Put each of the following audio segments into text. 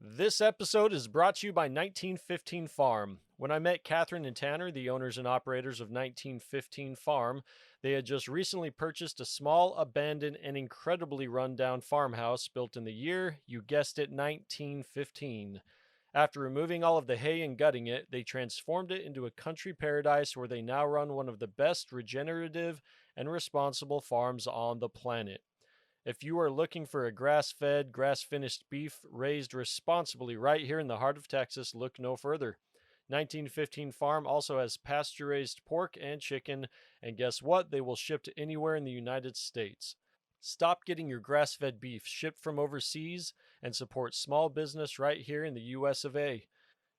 This episode is brought to you by 1915 Farm. When I met Catherine and Tanner, the owners and operators of 1915 Farm, they had just recently purchased a small, abandoned, and incredibly rundown farmhouse built in the year, you guessed it, 1915. After removing all of the hay and gutting it, they transformed it into a country paradise where they now run one of the best regenerative and responsible farms on the planet. If you are looking for a grass fed, grass finished beef raised responsibly right here in the heart of Texas, look no further. 1915 Farm also has pasture raised pork and chicken, and guess what? They will ship to anywhere in the United States. Stop getting your grass fed beef shipped from overseas and support small business right here in the US of A.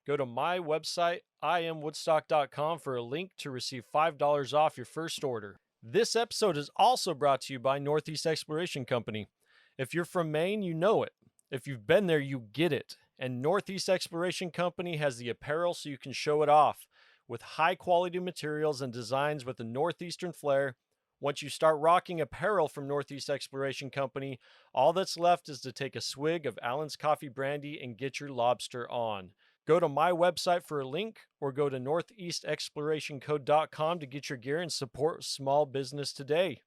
Go to my website, iamwoodstock.com, for a link to receive $5 off your first order. This episode is also brought to you by Northeast Exploration Company. If you're from Maine, you know it. If you've been there, you get it. And Northeast Exploration Company has the apparel so you can show it off. With high quality materials and designs with a Northeastern flair, once you start rocking apparel from Northeast Exploration Company, all that's left is to take a swig of Allen's Coffee Brandy and get your lobster on. Go to my website for a link or go to northeastexplorationco.com to get your gear and support small business today.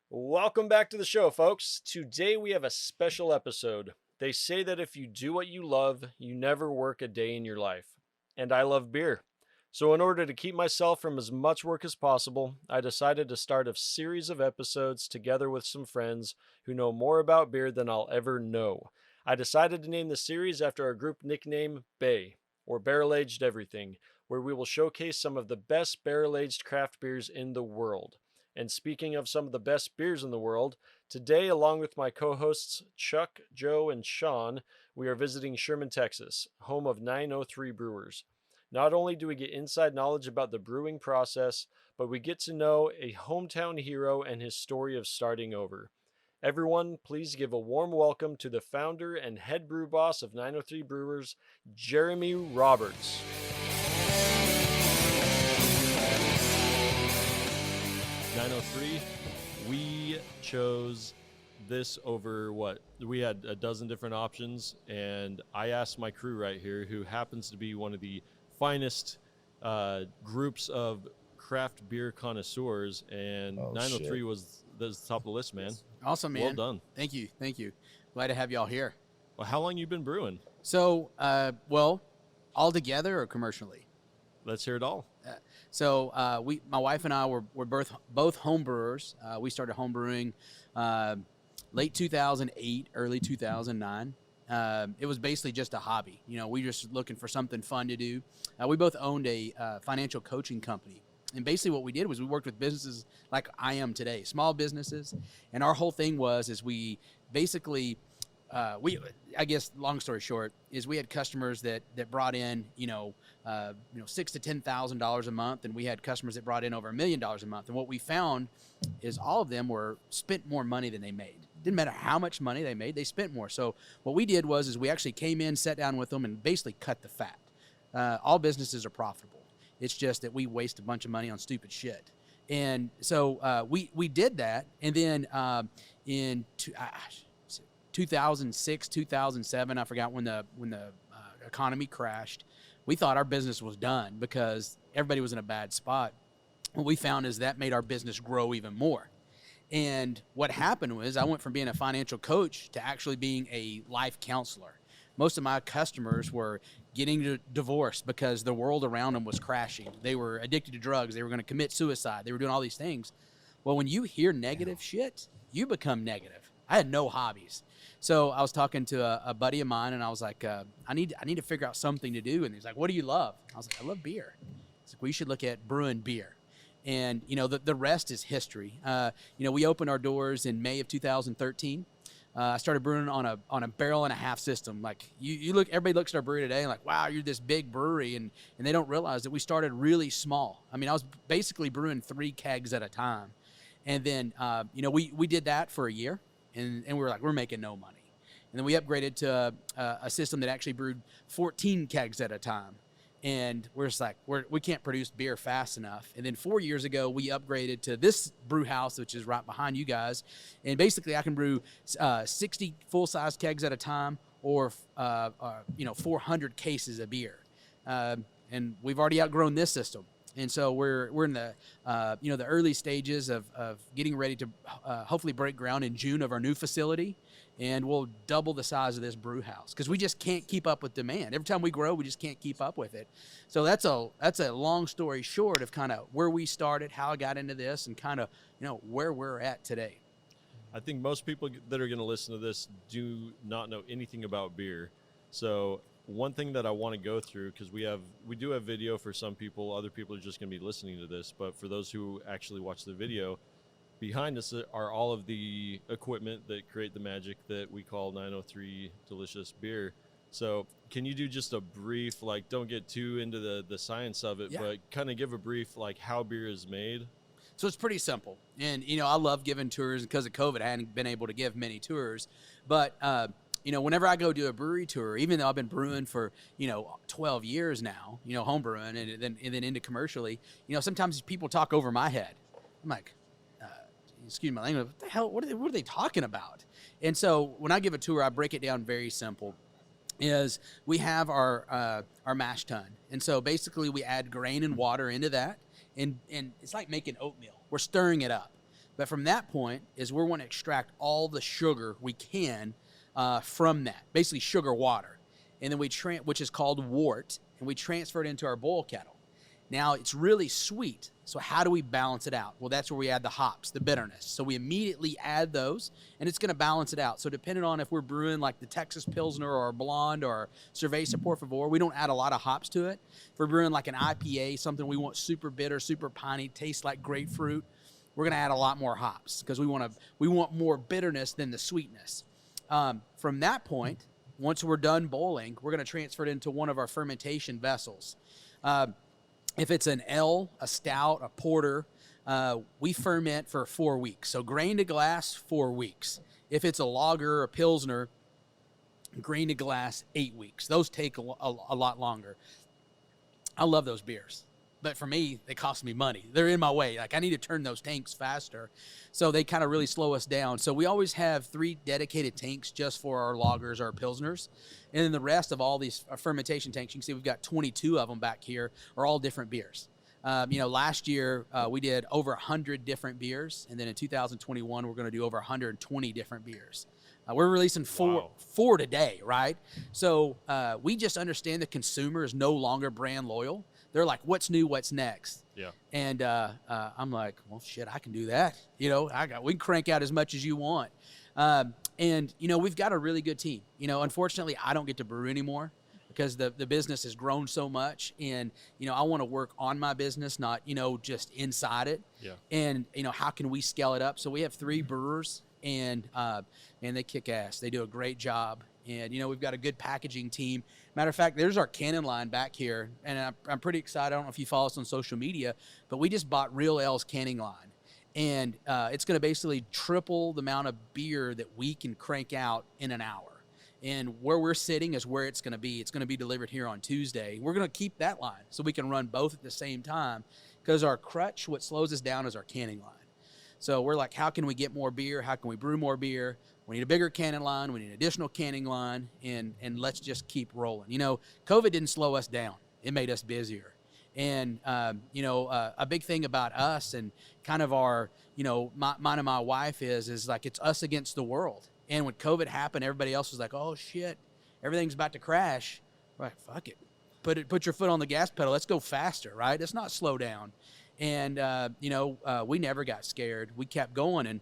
Welcome back to the show, folks. Today we have a special episode. They say that if you do what you love, you never work a day in your life. And I love beer. So in order to keep myself from as much work as possible, I decided to start a series of episodes together with some friends who know more about beer than I'll ever know. I decided to name the series after our group nickname B.A.E, or Barrel Aged Everything, where we will showcase some of the best barrel-aged craft beers in the world. And speaking of some of the best beers in the world, today, along with my co-hosts Chuck, Joe, and Sean, we are visiting Sherman, Texas, home of 903 Brewers. Not only do we get inside knowledge about the brewing process, but we get to know a hometown hero and his story of starting over. Everyone, please give a warm welcome to the founder and head brew boss of 903 Brewers, Jeremy Roberts. We chose this over what? We had a dozen different options, and I asked my crew right here, who happens to be one of the finest groups of craft beer connoisseurs, and 903 was the top of the list, man. Awesome, man. Well done. Thank you. Glad to have y'all here. Well, how long you been brewing? So, all together or commercially? Let's hear it all. My wife and I were both home brewers. We started home brewing late 2008, early 2009. It was basically just a hobby. You know, we were just looking for something fun to do. We both owned a financial coaching company. And basically what we did was we worked with businesses like I am today, small businesses. And our whole thing is we basically, I guess long story short, is we had customers that brought in, $6,000 to $10,000 a month. And we had customers that brought in over $1 million a month. And what we found is all of them spent more money than they made. Didn't matter how much money they made, they spent more. So what we did is we actually came in, sat down with them, and basically cut the fat. All businesses are profitable. It's just that we waste a bunch of money on stupid shit. And so we did that. And then in 2006, 2007, I forgot when the economy crashed, we thought our business was done because everybody was in a bad spot. What we found is that made our business grow even more. And what happened was I went from being a financial coach to actually being a life counselor. Most of my customers were getting divorced because the world around them was crashing. They were addicted to drugs. They were going to commit suicide. They were doing all these things. Well, when you hear negative shit, you become negative. I had no hobbies. So I was talking to a buddy of mine, and I was like, I need to figure out something to do. And he's like, what do you love? I was like, I love beer. He's like, well, you should look at brewing beer. And, the rest is history. We opened our doors in May of 2013. I started brewing on a barrel and a half system. Like you look, everybody looks at our brewery today and like, wow, you're this big brewery. And they don't realize that we started really small. I mean, I was basically brewing 3 kegs at a time. And then, we did that for a year and we were like, we're making no money. And then we upgraded to a system that actually brewed 14 kegs at a time. And we're just like, we can't produce beer fast enough. And then 4 years ago, we upgraded to this brew house, which is right behind you guys. And basically, I can brew 60 full-size kegs at a time or 400 cases of beer. And we've already outgrown this system. And so we're in the the early stages of getting ready to hopefully break ground in June of our new facility, and we'll double the size of this brew house because we just can't keep up with demand. Every time we grow, we just can't keep up with it. So that's a long story short of kind of where we started, how I got into this, and kind of where we're at today. I think most people that are going to listen to this do not know anything about beer. So one thing that I want to go through, because we do have video for some people, other people are just going to be listening to this, but for those who actually watch the video, behind us are all of the equipment that create the magic that we call 903 Delicious Beer. So can you do just a brief, like, don't get too into the science of it, but kind of give a brief, like, how beer is made? So it's pretty simple. And, I love giving tours. Because of COVID, I hadn't been able to give many tours. But, whenever I go do a brewery tour, even though I've been brewing for, 12 years now, home brewing and then into commercially, sometimes people talk over my head. I'm like, excuse my language, what the hell, what are they talking about? And so when I give a tour, I break it down very simple. Is we have our mash tun. And so basically we add grain and water into that. And it's like making oatmeal. We're stirring it up. But from that point is we want to extract all the sugar we can from that, basically sugar water. And then which is called wort, and we transfer it into our boil kettle. Now it's really sweet. So how do we balance it out? Well, that's where we add the hops, the bitterness. So we immediately add those, and it's going to balance it out. So depending on if we're brewing like the Texas Pilsner or a Blonde or Cerveza Por Favor, we don't add a lot of hops to it. If we're brewing like an IPA, something we want super bitter, super piney, tastes like grapefruit, we're going to add a lot more hops because we want more bitterness than the sweetness. From that point, once we're done boiling, we're going to transfer it into one of our fermentation vessels. If it's an ale, a stout, a porter, we ferment for 4 weeks. So grain to glass, 4 weeks. If it's a lager or a pilsner, grain to glass, 8 weeks. Those take a lot longer. I love those beers. But for me, they cost me money. They're in my way. Like, I need to turn those tanks faster. So they kind of really slow us down. So we always have 3 dedicated tanks just for our lagers, our pilsners. And then the rest of all these fermentation tanks, you can see we've got 22 of them back here, are all different beers. Last year we did over 100 different beers. And then in 2021, we're going to do over 120 different beers. We're releasing four today, right? So we just understand the consumer is no longer brand loyal. They're like, what's new? What's next? Yeah. And I'm like, well, shit, I can do that. We can crank out as much as you want. And we've got a really good team. Unfortunately, I don't get to brew anymore because the business has grown so much. And, I want to work on my business, not, just inside it. Yeah. And, how can we scale it up? So we have 3 brewers, and they kick ass. They do a great job. And, we've got a good packaging team. Matter of fact, there's our cannon line back here. And I'm pretty excited. I don't know if you follow us on social media, but we just bought Real Ale's canning line. And it's going to basically triple the amount of beer that we can crank out in an hour. And where we're sitting is where it's going to be. It's going to be delivered here on Tuesday. We're going to keep that line so we can run both at the same time, because our crutch, what slows us down, is our canning line. So we're like, how can we get more beer? How can we brew more beer? We need a bigger canning line. We need an additional canning line, and let's just keep rolling. COVID didn't slow us down. It made us busier. And, a big thing about us and kind of our, mine and my wife is like, it's us against the world. And when COVID happened, everybody else was like, oh shit, everything's about to crash. We're like, fuck it. Put your foot on the gas pedal. Let's go faster, right? Let's not slow down. And, we never got scared. We kept going. And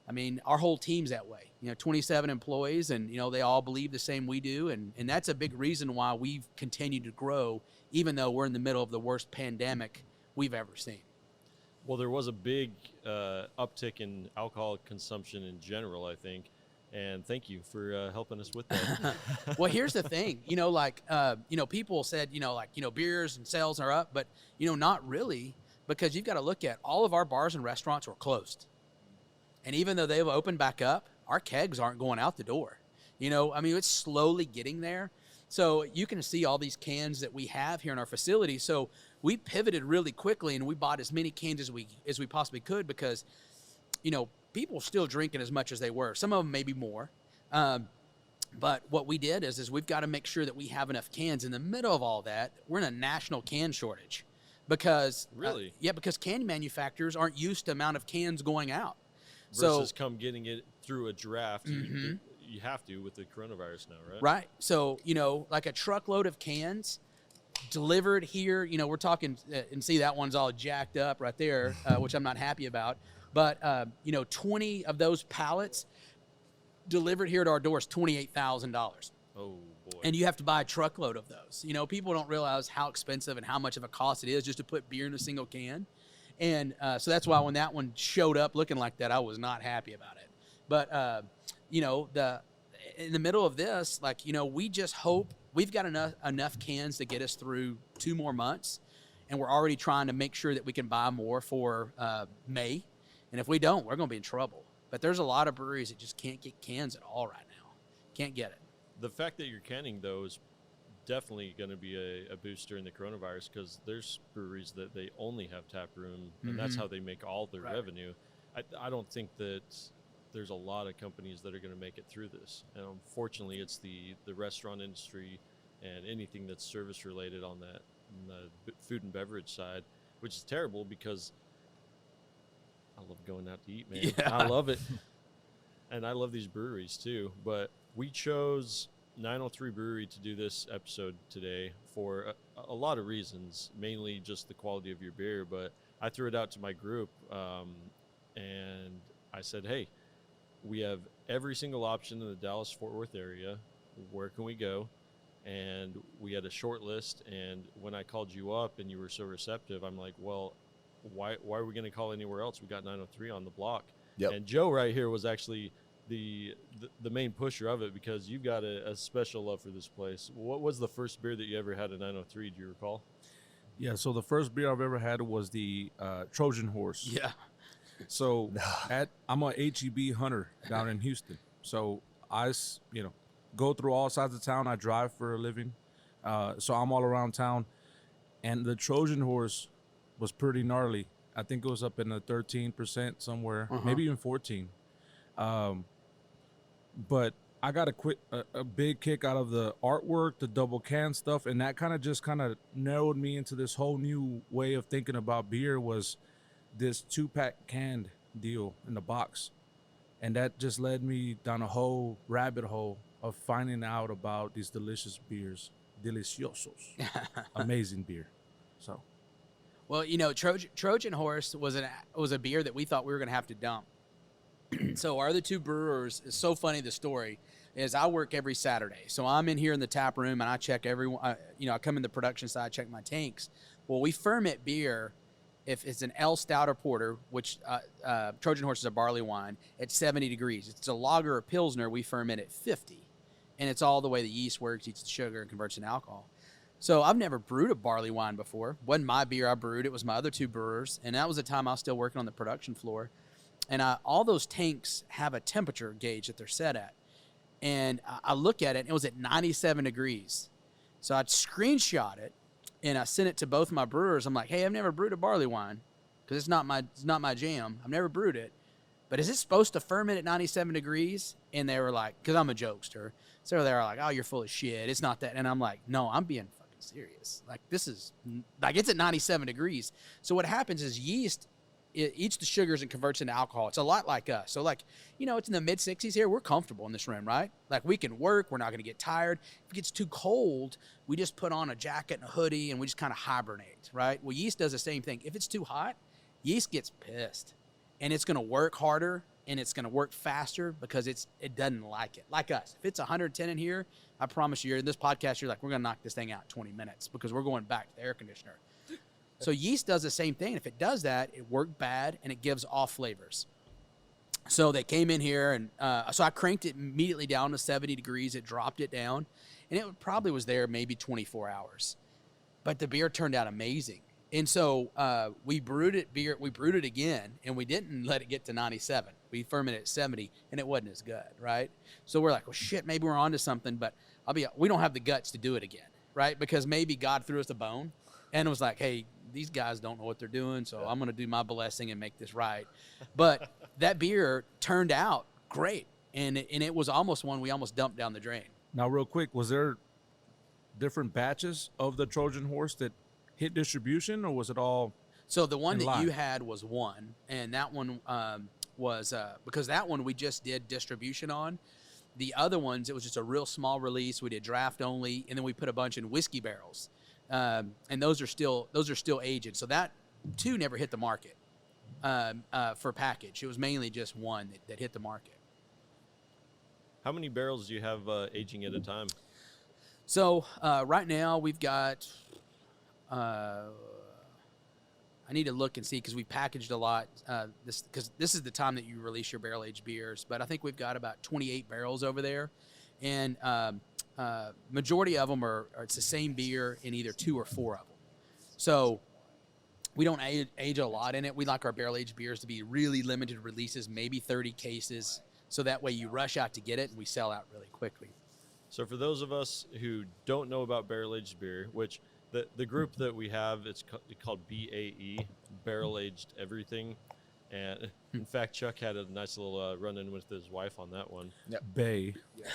I mean, our whole team's that way, 27 employees, and, they all believe the same we do. And that's a big reason why we've continued to grow, even though we're in the middle of the worst pandemic we've ever seen. Well, there was a big uptick in alcohol consumption in general, I think. And thank you for helping us with that. Well, here's the thing, people said, beers and sales are up, but, not really, because you've got to look at all of our bars and restaurants were closed. And even though they've opened back up, our kegs aren't going out the door. It's slowly getting there. So you can see all these cans that we have here in our facility. So we pivoted really quickly, and we bought as many cans as we possibly could, because, people are still drinking as much as they were. Some of them maybe more. But what we did is we've got to make sure that we have enough cans. In the middle of all that, we're in a national can shortage because Really? because can manufacturers aren't used to amount of cans going out. Versus come getting it through a draft. You have to with the coronavirus now, right? Right. So, like a truckload of cans delivered here, we're talking, and see that one's all jacked up right there, which I'm not happy about. But, 20 of those pallets delivered here at our door is $28,000. Oh, boy. And you have to buy a truckload of those. People don't realize how expensive and how much of a cost it is just to put beer in a single can. And so that's why when that one showed up looking like that, I was not happy about it. But, in the middle of this, we just hope we've got enough cans to get us through 2 more months. And we're already trying to make sure that we can buy more for May. And if we don't, we're going to be in trouble. But there's a lot of breweries that just can't get cans at all right now. Can't get it. The fact that you're canning, though, is definitely going to be a boost during the coronavirus, because there's breweries that they only have tap room, and that's how they make all their revenue. I don't think that there's a lot of companies that are going to make it through this. And unfortunately, it's the restaurant industry and anything that's service related on the food and beverage side, which is terrible because I love going out to eat, man. Yeah. I love it. And I love these breweries too. But we chose 903 Brewery to do this episode today for a lot of reasons, mainly just the quality of your beer. But I threw it out to my group, and I said, hey, we have every single option in the Dallas-Fort Worth area. Where can we go? And we had a short list. And when I called you up and you were so receptive, I'm like, well, why are we going to call anywhere else? We got 903 on the block. Yep. And Joe right here was actually the main pusher of it, because you've got a special love for this place. What was the first beer that you ever had at 903? Do you recall? Yeah, so the first beer I've ever had was the Trojan Horse. Yeah. So I'm a HEB hunter down in Houston. So I go through all sides of town. I drive for a living. So I'm all around town. And the Trojan Horse was pretty gnarly. I think it was up in the 13% somewhere, maybe even 14. But I got a big kick out of the artwork, the double can stuff, and that kind of narrowed me into this whole new way of thinking about beer, was this 2-pack canned deal in the box. And that just led me down a whole rabbit hole of finding out about these delicious beers. Deliciosos. Amazing beer. So, Well, Trojan Horse was a beer that we thought we were going to have to dump. So our other 2 brewers, it's so funny, the story is I work every Saturday. So I'm in here in the tap room and I check everyone, I come in the production side, check my tanks. Well, we ferment beer. If it's an L Stout or Porter, which Trojan Horse is a barley wine, at 70 degrees. If it's a lager or Pilsner, we ferment at 50. And it's all the way the yeast works, eats the sugar, and converts into alcohol. So I've never brewed a barley wine before. Wasn't my beer I brewed. It was my other 2 brewers. And that was the time I was still working on the production floor. And all those tanks have a temperature gauge that they're set at. And I look at it, and it was at 97 degrees. So I'd screenshot it, and I sent it to both my brewers. I'm like, hey, I've never brewed a barley wine because it's not my jam. I've never brewed it. But is it supposed to ferment at 97 degrees? And they were like, because I'm a jokester. So they were like, oh, you're full of shit. It's not that. And I'm like, no, I'm being fucking serious. Like, this is, like, it's at 97 degrees. So what happens is yeast, it eats the sugars and converts into alcohol. It's a lot like us. So, like, it's in the mid-60s here. We're comfortable in this room, right? Like, we can work. We're not going to get tired. If it gets too cold, we just put on a jacket and a hoodie, and we just kind of hibernate, right? Well, yeast does the same thing. If it's too hot, yeast gets pissed, and it's going to work harder, and it's going to work faster because it doesn't like it. Like us. If it's 110 in here, I promise you, in this podcast, you're like, we're going to knock this thing out in 20 minutes because we're going back to the air conditioner. So yeast does the same thing. If it does that, it worked bad, and it gives off flavors. So they came in here, and so I cranked it immediately down to 70 degrees. It dropped it down, and it probably was there maybe 24 hours. But the beer turned out amazing. And so we brewed it again, and we didn't let it get to 97. We fermented at 70, and it wasn't as good, right? So we're like, well, shit, maybe we're onto something, but we don't have the guts to do it again, right? Because maybe God threw us a bone and was like, hey, these guys don't know what they're doing, so I'm going to do my blessing and make this right. But that beer turned out great. and it was almost one we almost dumped down the drain. Now, real quick, was there different batches of the Trojan Horse that hit distribution, or was it all? So the one in that line? you had was one, and that one was because that one we just did distribution on. The other ones, it was just a real small release. We did draft only, and then we put a bunch in whiskey barrels, and those are still aged. So that two never hit the market for package. It was mainly just one that hit the market. How many barrels do you have aging at a time? So right now we've got. I need to look and see because we packaged a lot. Because this is the time that you release your barrel aged beers. But I think we've got about 28 barrels over there, and majority of them are it's the same beer in either 2 or 4 of them. So we don't age a lot in it. We like our barrel aged beers to be really limited releases, maybe 30 cases. So that way you rush out to get it and we sell out really quickly. So for those of us who don't know about barrel-aged beer, which the group that we have, it's called B.A.E, Barrel-Aged Everything. And in fact, Chuck had a nice little run-in with his wife on that one. Yep. B.A.E. Yeah.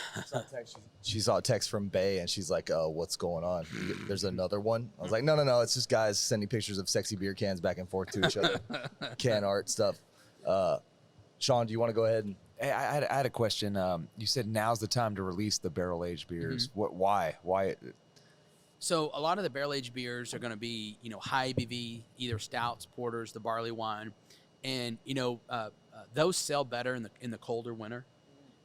She saw a text from B.A.E and she's like, what's going on? There's another one? I was like, no. It's just guys sending pictures of sexy beer cans back and forth to each other. Can art stuff. Sean, do you want to go ahead and... Hey, I had a question. You said now's the time to release the barrel-aged beers. Mm-hmm. Why? So a lot of the barrel-aged beers are going to be, high ABV, either stouts, porters, the barley wine. And, those sell better in the colder winter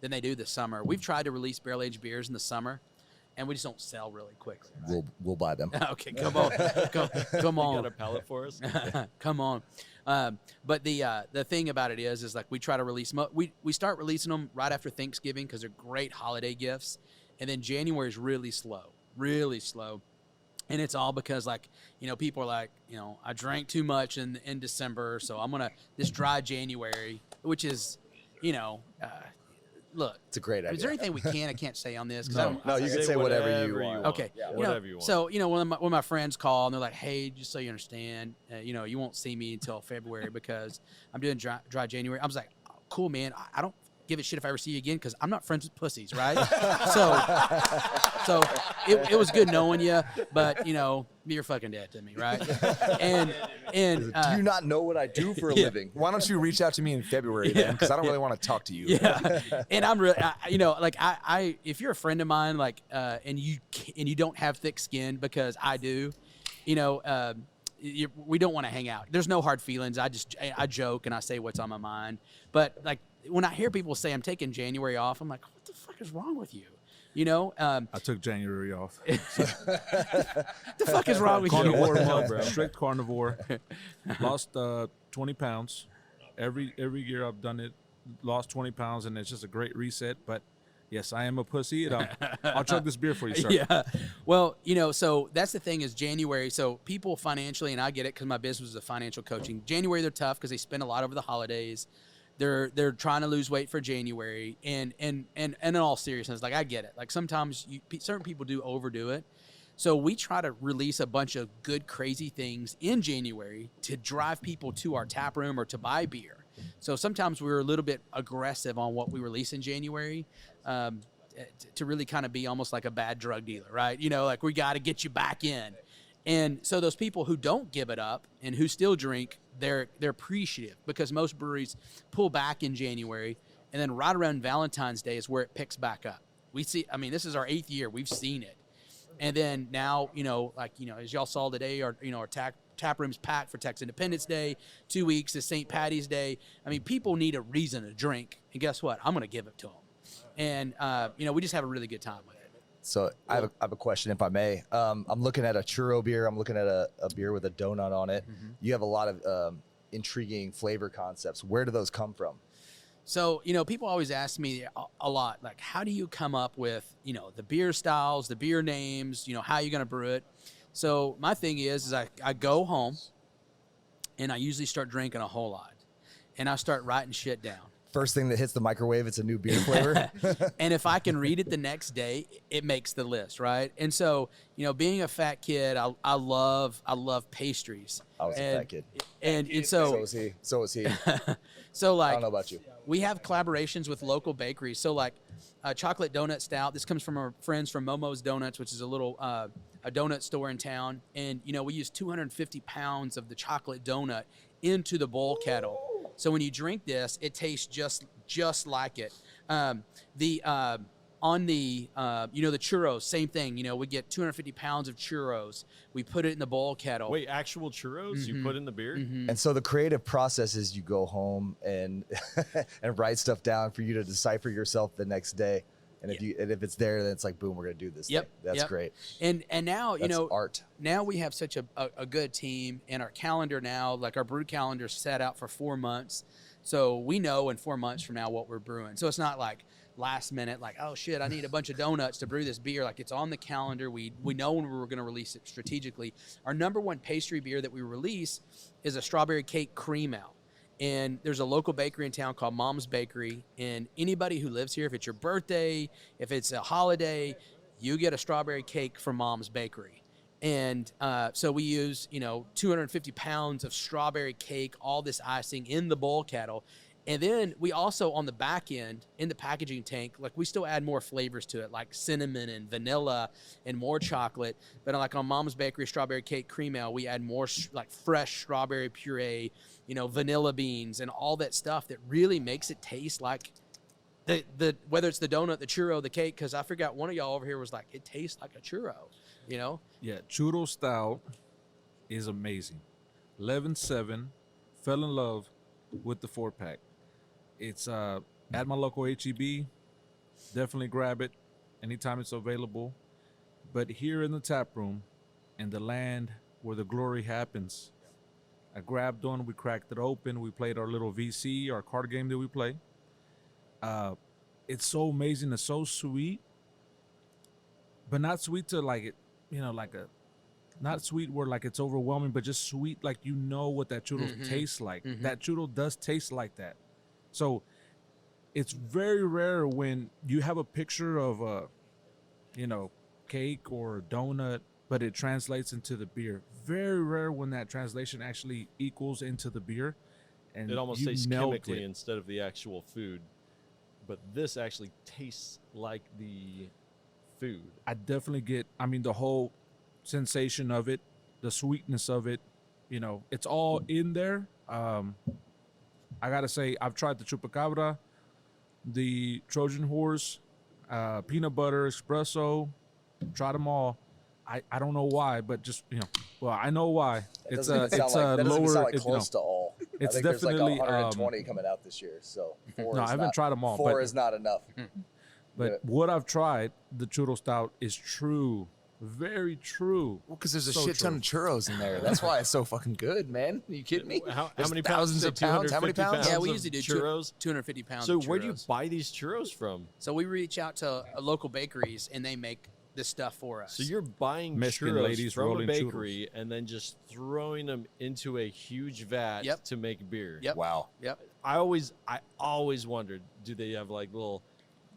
than they do the summer. We've tried to release barrel-aged beers in the summer, and we just don't sell really quickly. Right? We'll buy them. Okay, come on. Come on. You got a pallet for us? Come on. But the thing about it is like we try to release we start releasing them right after Thanksgiving because they're great holiday gifts, and then January is really slow, and it's all because people are like I drank too much in December, so I'm gonna this dry January, which is look. It's a great idea. Is there anything I can't say on this? No, you can say whatever you want. Okay. Yeah, whatever you want. So, when my friends call and they're like, hey, just so you understand, you won't see me until February because I'm doing dry January. I was like, oh, cool, man. I don't give a shit if I ever see you again because I'm not friends with pussies, right? so it was good knowing you, but, you're fucking dead to me, right? And do you not know what I do for a living? Why don't you reach out to me in February then? Because I don't really want to talk to you. Yeah, and I'm really, I if you're a friend of mine, and you don't have thick skin because I do, we don't want to hang out. There's no hard feelings. I joke and I say what's on my mind. But when I hear people say I'm taking January off, I'm like, what the fuck is wrong with you? I took January off. The fuck is wrong with you? Carnivore month, bro. Strict carnivore. Lost 20 pounds. Every year I've done it. Lost 20 pounds, and it's just a great reset. But yes, I am a pussy, and I'll chug this beer for you, sir. Yeah. Well, so that's the thing is January. So people financially, and I get it because my business is a financial coaching. January they're tough because they spend a lot over the holidays. They're trying to lose weight for January, and in all seriousness, I get it. Sometimes certain people do overdo it, so we try to release a bunch of good crazy things in January to drive people to our tap room or to buy beer. So sometimes we're a little bit aggressive on what we release in January, to really kind of be almost like a bad drug dealer, right? We got to get you back in. And so those people who don't give it up and who still drink, they're appreciative because most breweries pull back in January, and then right around Valentine's Day is where it picks back up. We see, this is our 8th year. We've seen it. And then now, as y'all saw today, our tap room's packed for Texas Independence Day. 2 weeks is St. Patty's Day. People need a reason to drink. And guess what? I'm going to give it to them. And, we just have a really good time with it. So I have a question, if I may. I'm looking at a churro beer. I'm looking at a beer with a donut on it. Mm-hmm. You have a lot of intriguing flavor concepts. Where do those come from? So, people always ask me a lot, how do you come up with, the beer styles, the beer names, how you're going to brew it? So my thing is I go home and I usually start drinking a whole lot and I start writing shit down. First thing that hits the microwave, it's a new beer flavor. And if I can read it the next day, it makes the list, right? And so, being a fat kid, I love pastries. I was a fat kid. And so So was he. So I don't know about you. we have collaborations with local bakeries. So like chocolate donut stout. This comes from our friends from Momo's Donuts, which is a little a donut store in town. And, you know, we use 250 pounds of the chocolate donut into the bowl kettle. So when you drink this, it tastes just like it. On the, you know, the churros, same thing. You know, we get 250 pounds of churros. We put it in the bowl kettle. Wait, actual churros you put in the beer? And so the creative process is you go home and and write stuff down for you to decipher yourself the next day. And if it's there, then it's like, boom, we're gonna do this. Yep. Thing. That's great. And now, you That's know, art. Now we have such a good team, and our calendar now, like our brew calendar, set out for 4 months. So we know in 4 months from now what we're brewing. So it's not like last minute, like, oh shit, I need a bunch of donuts to brew this beer. Like, it's on the calendar. We know when we're going to release it strategically. Our number one pastry beer that we release is a strawberry cake cream ale. And there's a local bakery in town called Mom's Bakery. And anybody who lives here, if it's your birthday, if it's a holiday, you get a strawberry cake from Mom's Bakery. And so we use, you know, 250 pounds of strawberry cake, all this icing in the bowl kettle. And then we also, on the back end, in the packaging tank, like, we still add more flavors to it, like cinnamon and vanilla and more chocolate. But like on Mom's Bakery Strawberry Cake Cream Ale, we add more like fresh strawberry puree, you know, vanilla beans and all that stuff that really makes it taste like the whether it's the donut, the churro, the cake. Because I forgot one of y'all over here was like, it tastes like a churro, you know? Yeah, churro stout is amazing. 11-7, fell in love with the 4-pack. It's at my local HEB. Definitely grab it anytime it's available. But here in the tap room, in the land where the glory happens, I grabbed one. We cracked it open. We played our little VC, our card game that we play. It's so amazing. It's so sweet, but not sweet to like it, you know, like a, not sweet where like it's overwhelming, but just sweet like you know what that churro tastes like. That churro does taste like that. So it's very rare when you have a picture of a, you know, cake or a donut, but it translates into the beer. Very rare when that translation actually equals into the beer. And It almost you tastes nailed chemically it. instead of the actual food. But this actually tastes like the food. I definitely get, I mean, the whole sensation of it, the sweetness of it, you know, it's all in there. I gotta say, I've tried the Chupacabra, the Trojan Horse, peanut butter, espresso, tried them all. I don't know why, but just, you know, well, I know why. That It's doesn't even it's sound like, that doesn't even lower, sound like it's, you know, close to all. it's I think there's definitely, like 120 coming out this year. So no, I haven't tried them all. Four but, is not enough. but what I've tried, the churro stout is true. Very true. Well, because there's a So shit ton true. of churros in there. That's why it's so fucking good, man. Are you kidding me? How There's many thousands pounds? of pounds? How many 250 pounds? Yeah, we of usually do churros. 250 pounds So of where do you churros. buy these churros from? So we reach out to local bakeries, and they make this stuff for us. So you're buying Mexican churros ladies from a rolling bakery and then just throwing them into a huge vat Yep. to make beer. Yep. Wow. Yep. I always wondered, do they have like little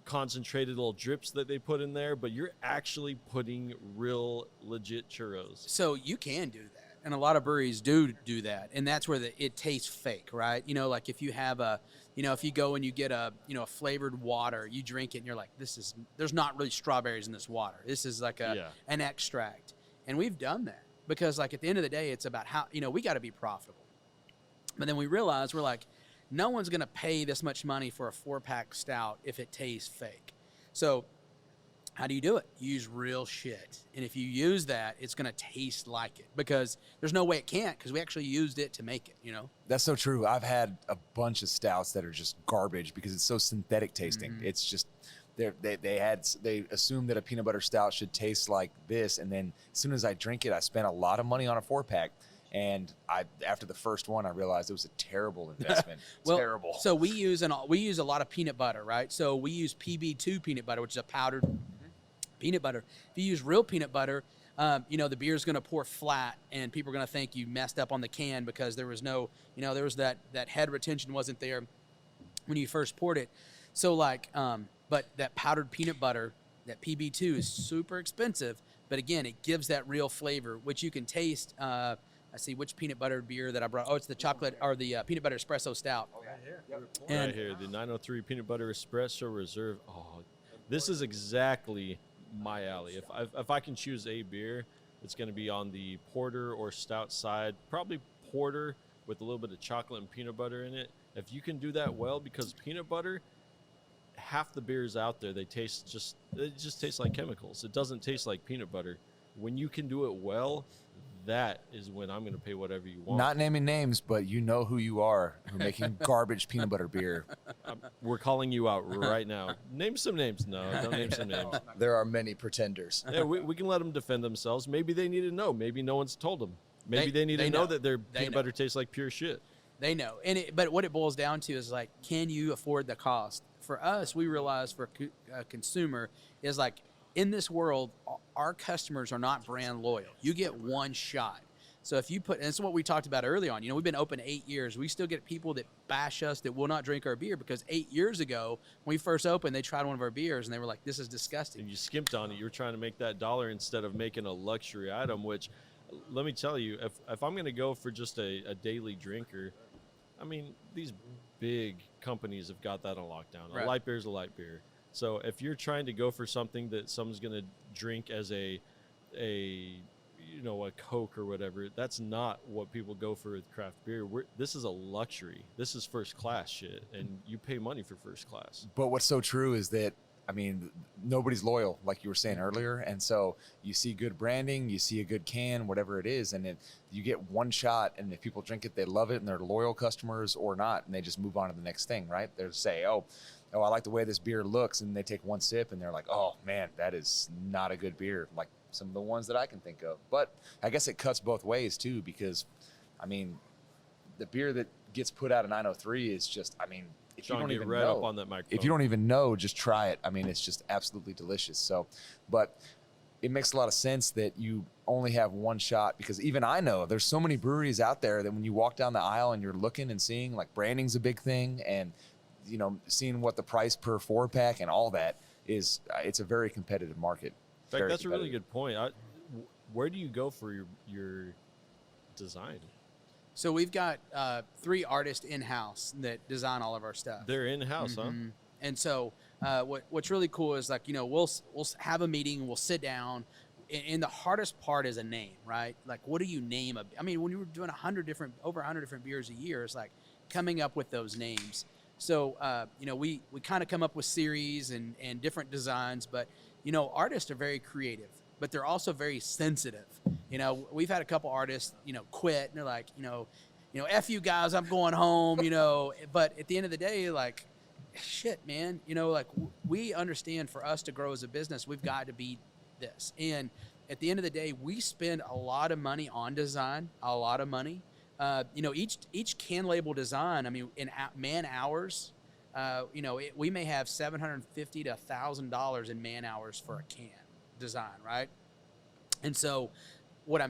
concentrated little drips that they put in there? But you're actually putting real legit churros. So you can do that, and a lot of breweries do that, and that's where it tastes fake, right? You know, like if you have a, you know, if you go and you get a, you know, a flavored water, you drink it, and you're like, there's not really strawberries in this water. This is like an extract, and we've done that because, like, at the end of the day, it's about how, you know, we got to be profitable. But then we realize we're like, no one's going to pay this much money for a 4-pack stout if it tastes fake. So how do you do it? You use real shit. And if you use that, it's going to taste like it because there's no way it can't because we actually used it to make it, you know? That's so true. I've had a bunch of stouts that are just garbage because it's so synthetic tasting. It's just they assume that a peanut butter stout should taste like this, and then as soon as I drink it, I spent a lot of money on a 4-pack. And after the first one, I realized it was a terrible investment. Terrible. So we use a lot of peanut butter, right? So we use PB2 peanut butter, which is a powdered peanut butter. If you use real peanut butter, you know, the beer's going to pour flat, and people are going to think you messed up on the can because there was no, you know, there was that head retention wasn't there when you first poured it. So like, but that powdered peanut butter, that PB2 is super expensive, but again, it gives that real flavor, which you can taste. I see which peanut butter beer that I brought. Oh, it's the chocolate or the peanut butter espresso stout. And Right here, the 903 Peanut Butter Espresso Reserve. Oh, this is exactly my alley. If I can choose a beer, it's going to be on the porter or stout side. Probably porter with a little bit of chocolate and peanut butter in it. If you can do that well, because peanut butter, half the beers out there, it just tastes like chemicals. It doesn't taste like peanut butter. When you can do it well, that is when I'm going to pay whatever you want. Not naming names, but you know who you are. Who are making garbage peanut butter beer. We're calling you out right now. Name some names. No, don't name some names. There are many pretenders. Yeah, we can let them defend themselves. Maybe they need to know. Maybe no one's told them. Maybe they need to know that their peanut butter tastes like pure shit. They know. But what it boils down to is like, can you afford the cost? For us, we realize for a consumer is like, in this world, our customers are not brand loyal. You get one shot. So if you and this is what we talked about early on. We've been open 8 years. We still get people that bash us that will not drink our beer because 8 years ago, when we first opened, they tried one of our beers and they were like, this is disgusting. And you skimped on it. You were trying to make that dollar instead of making a luxury item, which, let me tell you, if I'm going to go for just a daily drinker, I mean, these big companies have got that on lockdown. Right. A light beer is a light beer. So if you're trying to go for something that someone's going to drink as a Coke or whatever, that's not what people go for with craft beer. This is a luxury. This is first class shit, and you pay money for first class. But what's so true is that, I mean, nobody's loyal, like you were saying earlier. And so you see good branding, you see a good can, whatever it is, and you get one shot, and if people drink it, they love it, and they're loyal customers or not, and they just move on to the next thing, right? They'll say, oh, I like the way this beer looks, and they take one sip, and they're like, oh, man, that is not a good beer, like some of the ones that I can think of. But I guess it cuts both ways, too, because, I mean, the beer that gets put out of 903 is just, I mean, if Sean, you don't get even right know, up on that microphone. if you don't even know, just try it. I mean, it's just absolutely delicious. So, but it makes a lot of sense that you only have one shot, because even I know there's so many breweries out there that when you walk down the aisle and you're looking and seeing, like, branding's a big thing, and seeing what the price per 4-pack and all that is, it's a very competitive market. In fact, that's a really good point. Where do you go for your design? So we've got 3 artists in-house that design all of our stuff. They're in-house, huh? And so what's really cool is, like, we'll have a meeting, we'll sit down, and the hardest part is a name, right? Like, what do you name I mean, when you were doing over 100 different beers a year, it's like coming up with those names. So, we kind of come up with series and different designs, but, artists are very creative, but they're also very sensitive. We've had a couple artists, quit, and they're like, F you guys, I'm going home, but at the end of the day, like, shit, man, like, we understand for us to grow as a business, we've got to be this. And at the end of the day, we spend a lot of money on design, a lot of money. Each can label design, I mean, in man hours, we may have $750 to $1,000 in man hours for a can design, right? And so what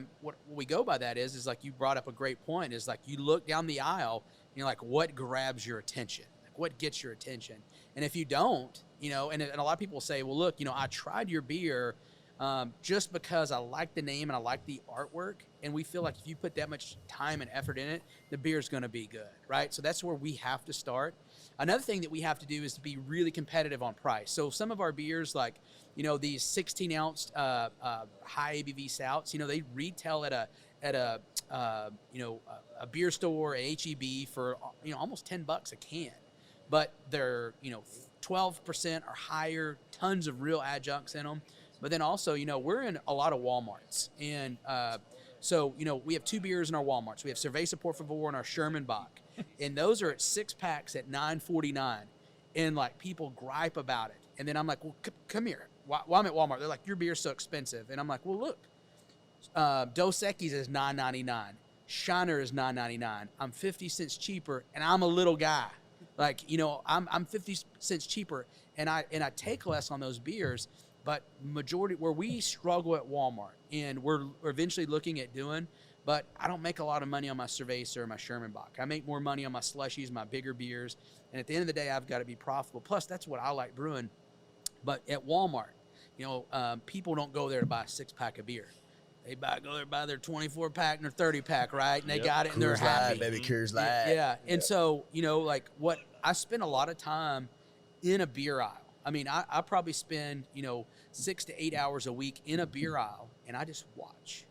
we go by that is like, you brought up a great point, is like, you look down the aisle, like, what grabs your attention? Like, what gets your attention? And if you don't, and a lot of people say, well, look, I tried your beer just because I like the name and I like the artwork, and we feel like if you put that much time and effort in it, the beer's going to be good, right? So that's where we have to start. Another thing that we have to do is to be really competitive on price. So some of our beers, like, these 16-ounce high ABV stouts, they retail at a beer store, a HEB, for almost $10 a can, but they're 12% or higher, tons of real adjuncts in them. But then also, we're in a lot of Walmarts, and so we have 2 beers in our Walmarts. We have Cerveza Por Favor and our Sherman Bach, and those are at 6-packs at $9.49, and like, people gripe about it. And then I'm like, well, come here. While I'm at Walmart, they're like, your beer's so expensive, and I'm like, well, look, Dos Equis is $9.99, Shiner is $9.99. I'm 50 cents cheaper, and I'm a little guy. Like, I'm 50 cents cheaper, and I take less on those beers. But majority, where we struggle at Walmart, and we're eventually looking at doing, but I don't make a lot of money on my Cerveza or my Sherman Bach. I make more money on my slushies, my bigger beers, and at the end of the day, I've got to be profitable. Plus, that's what I like brewing. But at Walmart, people don't go there to buy a 6-pack of beer. They go there buy their 24 pack and their 30 pack, right? And they Yep. got it and they're Coors Light, happy. baby, Coors Light. Yeah. And so, like what I spend a lot of time in a beer aisle. I mean, I probably spend, 6 to 8 hours a week in a beer aisle, and I just watch.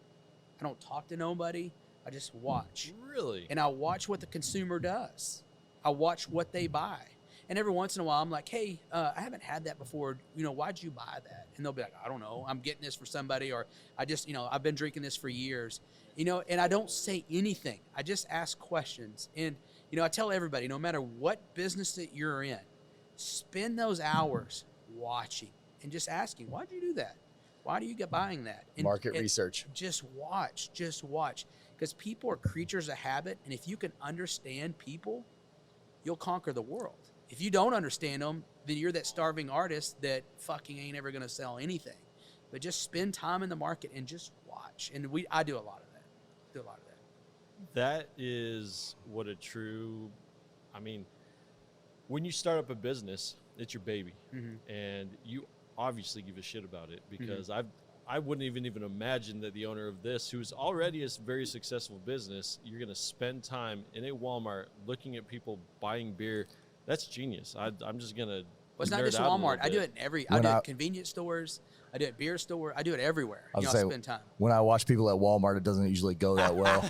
I don't talk to nobody. I just watch. Really? And I watch what the consumer does. I watch what they buy. And every once in a while, I'm like, hey, I haven't had that before. Why'd you buy that? And they'll be like, I don't know. I'm getting this for somebody, or I just, I've been drinking this for years. And I don't say anything. I just ask questions. And, I tell everybody, no matter what business that you're in, spend those hours watching and just asking, why'd you do that? Why do you get buying that? And, Market research. Just watch. Because people are creatures of habit. And if you can understand people, you'll conquer the world. If you don't understand them, then you're that starving artist that fucking ain't ever going to sell anything. But just spend time in the market and just watch. And I do a lot of that. That is what a true, when you start up a business, it's your baby. Mm-hmm. And you obviously give a shit about it, because I wouldn't even imagine that the owner of this, who's already a very successful business, you're going to spend time in a Walmart looking at people buying beer. That's genius. I'm just going to. Well, it's not just Walmart. I do it in I do it at convenience stores. I do it at beer store. I do it everywhere. I spend time. When I watch people at Walmart, it doesn't usually go that well.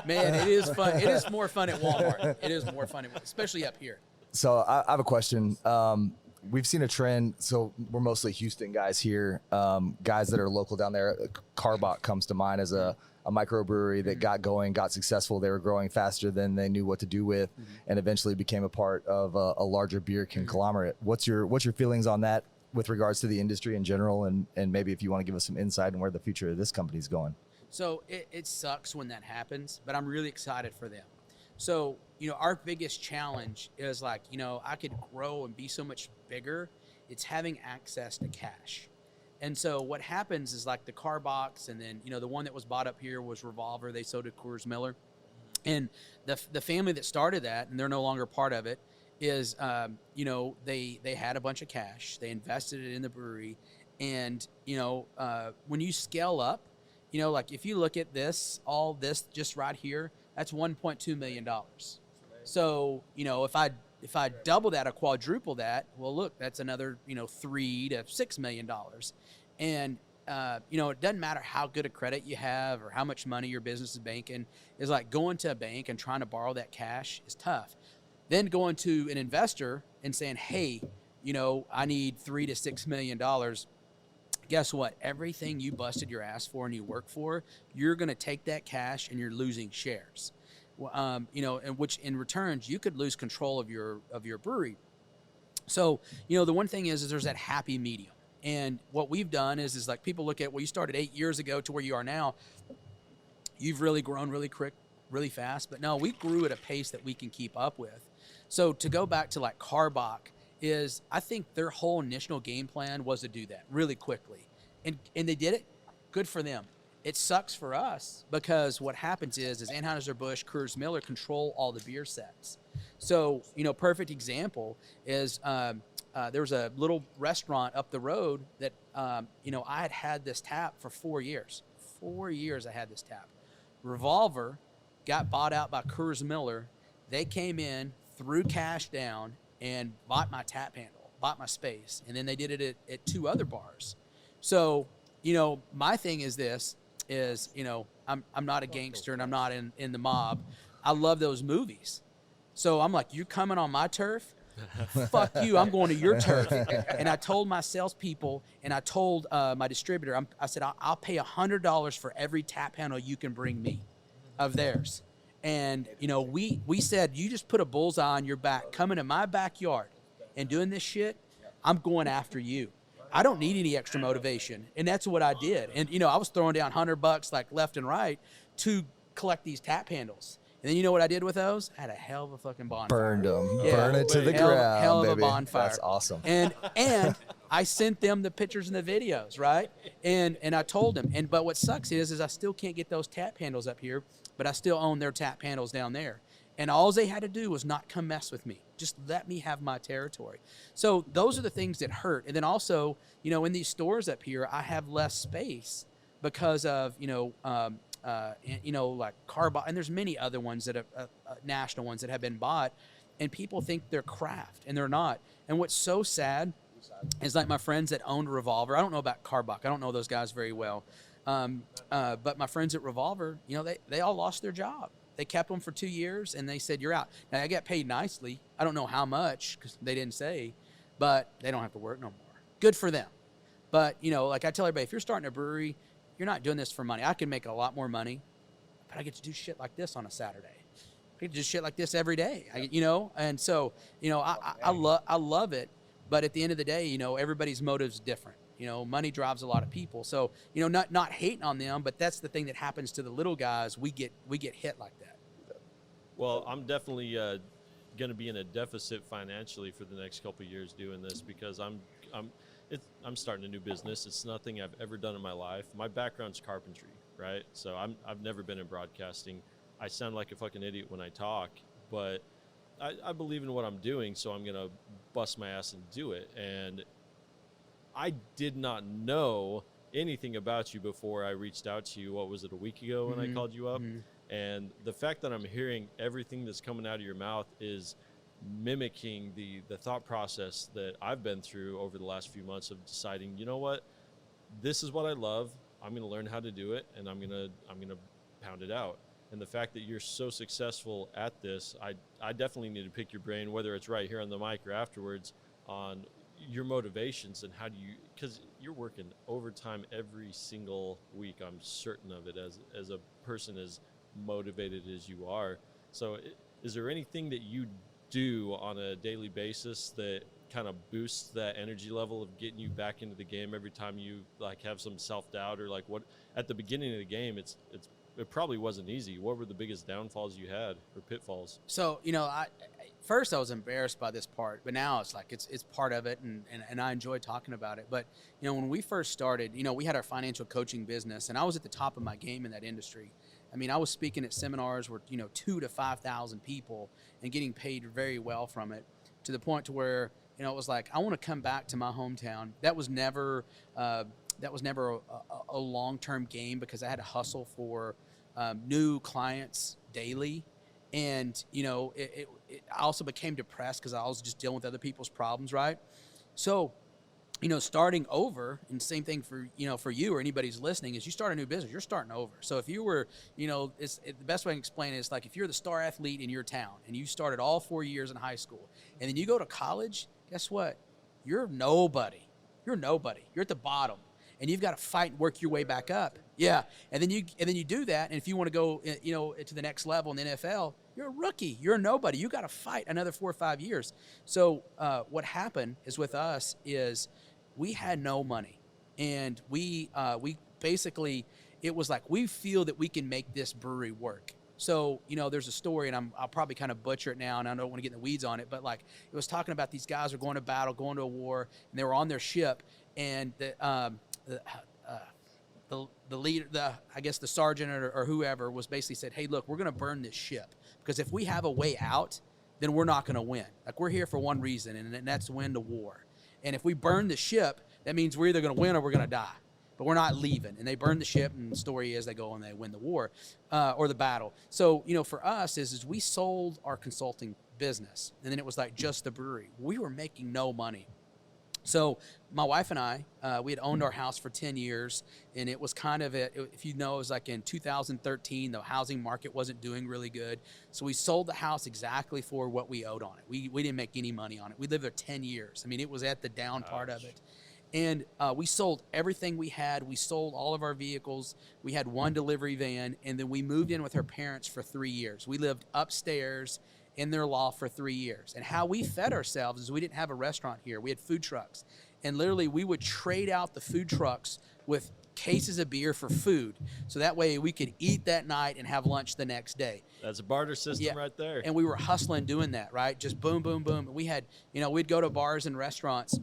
Man, it is fun. It is more fun at Walmart. It is more fun, especially up here. So I have a question. We've seen a trend. So we're mostly Houston guys here, guys that are local down there. Carbach comes to mind as a microbrewery that got going, got successful. They were growing faster than they knew what to do with, and eventually became a part of a larger beer conglomerate. What's your feelings on that with regards to the industry in general, and maybe if you want to give us some insight on where the future of this company is going? So it sucks when that happens, but I'm really excited for them. So, our biggest challenge is I could grow and be so much bigger. It's having access to cash. And so what happens is the car box, and then, the one that was bought up here was Revolver. They sold to Coors Miller. And the family that started that, and they're no longer part of it, is, they had a bunch of cash. They invested it in the brewery. And, when you scale up, if you look at all this just right here, that's $1.2 million. So, if I double that or quadruple that, well, look, that's another, $3 to $6 million. And, it doesn't matter how good a credit you have or how much money your business is banking. It's like going to a bank and trying to borrow that cash is tough. Then going to an investor and saying, hey, I need $3 to $6 million. Guess what? Everything you busted your ass for and you work for, you're going to take that cash and you're losing shares. And which in returns you could lose control of your brewery. So, the one thing is there's that happy medium. And what we've done is people look at, well, you started 8 years ago to where you are now. You've really grown really quick, really fast. But no, we grew at a pace that we can keep up with. So to go back to Carbach is, I think their whole initial game plan was to do that really quickly. And they did it. Good for them. It sucks for us because what happens is Anheuser-Busch, Coors Miller control all the beer sets. So, perfect example is there was a little restaurant up the road that, I had this tap for 4 years. 4 years I had this tap. Revolver got bought out by Coors Miller. They came in, threw cash down, and bought my tap handle, bought my space. And then they did it at 2 other bars. So, my thing is this. I'm not a gangster and I'm not in the mob. I love those movies. So I'm like, you're coming on my turf? Fuck you, I'm going to your turf. And I told my salespeople and I told my distributor, I said, I'll pay $100 for every tap handle you can bring me of theirs. And, we said, you just put a bullseye on your back, coming to my backyard and doing this shit, I'm going after you. I don't need any extra motivation. And that's what I did. And, I was throwing down $100 left and right to collect these tap handles. And then you know what I did with those? I had a hell of a fucking bonfire. Burned them. Yeah. Burn it to the ground, hell of baby. A bonfire. That's awesome. And I sent them the pictures and the videos, right? And I told them. But what sucks is I still can't get those tap handles up here, but I still own their tap handles down there. And all they had to do was not come mess with me. Just let me have my territory. So those are the things that hurt. And then also, in these stores up here, I have less space. because of, like Carbot, and there's many other ones that have national ones that have been bought, and people think they're craft, and they're not. And what's so sad is like my friends that owned Revolver. I don't know about Carbach. I don't know those guys very well. But my friends at Revolver, they all lost their job. They kept them for 2 years, and they said, you're out. Now, I got paid nicely. I don't know how much because they didn't say, but they don't have to work no more. Good for them. But, like I tell everybody, if you're starting a brewery, you're not doing this for money. I can make a lot more money, but I get to do shit like this on a Saturday. I get to do shit like this every day, And so, I love it. But at the end of the day, everybody's motive's different. Money drives a lot of people. So, not hating on them, but that's the thing that happens to the little guys. We get hit like that. Well, I'm definitely going to be in a deficit financially for the next couple of years doing this because I'm starting a new business. It's nothing I've ever done in my life. My background's carpentry, right? So I've never been in broadcasting. I sound like a fucking idiot when I talk, but I believe in what I'm doing, so I'm going to bust my ass and do it. And I did not know anything about you before I reached out to you. What was it, a week ago when I called you up? Mm-hmm. And the fact that I'm hearing everything that's coming out of your mouth is mimicking the thought process that I've been through over the last few months of deciding, you know what, this is what I love. I'm going to learn how to do it, and I'm going to pound it out. And the fact that you're so successful at this, I definitely need to pick your brain, whether it's right here on the mic or afterwards, on your motivations and how do you, because you're working overtime every single week. I'm certain of it as a person as motivated as you are. So is there anything that you do on a daily basis that kind of boosts that energy level of getting you back into the game every time you like have some self-doubt, or like what at the beginning of the game it probably wasn't easy. What were the biggest downfalls you had or pitfalls? So, first I was embarrassed by this part, but now it's like it's part of it, and I enjoy talking about it. But when we first started, we had our financial coaching business, and I was at the top of my game in that industry. I mean, I was speaking at seminars where 2,000 to 5,000 people and getting paid very well from it, to the point to where it was like I want to come back to my hometown. That was never a long-term game because I had to hustle for new clients daily. And, I also became depressed because I was just dealing with other people's problems, right? So, starting over, and same thing for you or anybody who's listening, is you start a new business, you're starting over. So if you were, the best way I can explain it is like if you're the star athlete in your town and you started all 4 years in high school and then you go to college, guess what? You're nobody. You're nobody. You're at the bottom. And you've got to fight and work your way back up. Yeah. And then you do that. And if you want to go, to the next level in the NFL, you're a rookie. You're a nobody. You got to fight another 4 or 5 years. So what happened is with us is we had no money, and we basically, it was like we feel that we can make this brewery work. So, there's a story, and I'll probably kind of butcher it now, and I don't want to get in the weeds on it, but like it was talking about these guys were going to battle, going to a war, and they were on their ship, and the leader, I guess the sergeant or whoever was basically said, hey, look, we're going to burn this ship because if we have a way out, then we're not going to win. Like we're here for one reason, and that's to win the war. And if we burn the ship, that means we're either going to win or we're going to die. But we're not leaving. And they burn the ship, and the story is they go and they win the war or the battle. So, for us is we sold our consulting business, and then it was like just the brewery. We were making no money. So my wife and I, we had owned our house for 10 years, and it was kind of, it was like in 2013, the housing market wasn't doing really good. So we sold the house exactly for what we owed on it. We didn't make any money on it. We lived there 10 years. I mean, it was at the down part of it. And we sold everything we had. We sold all of our vehicles. We had one delivery van, and then we moved in with her parents for 3 years. We lived upstairs in their loft for 3 years. And how we fed ourselves is we didn't have a restaurant here. We had food trucks. And literally we would trade out the food trucks with cases of beer for food. So that way we could eat that night and have lunch the next day. That's a barter system right there. And we were hustling doing that, right? Just boom, boom, boom. And we had, we'd go to bars and restaurants,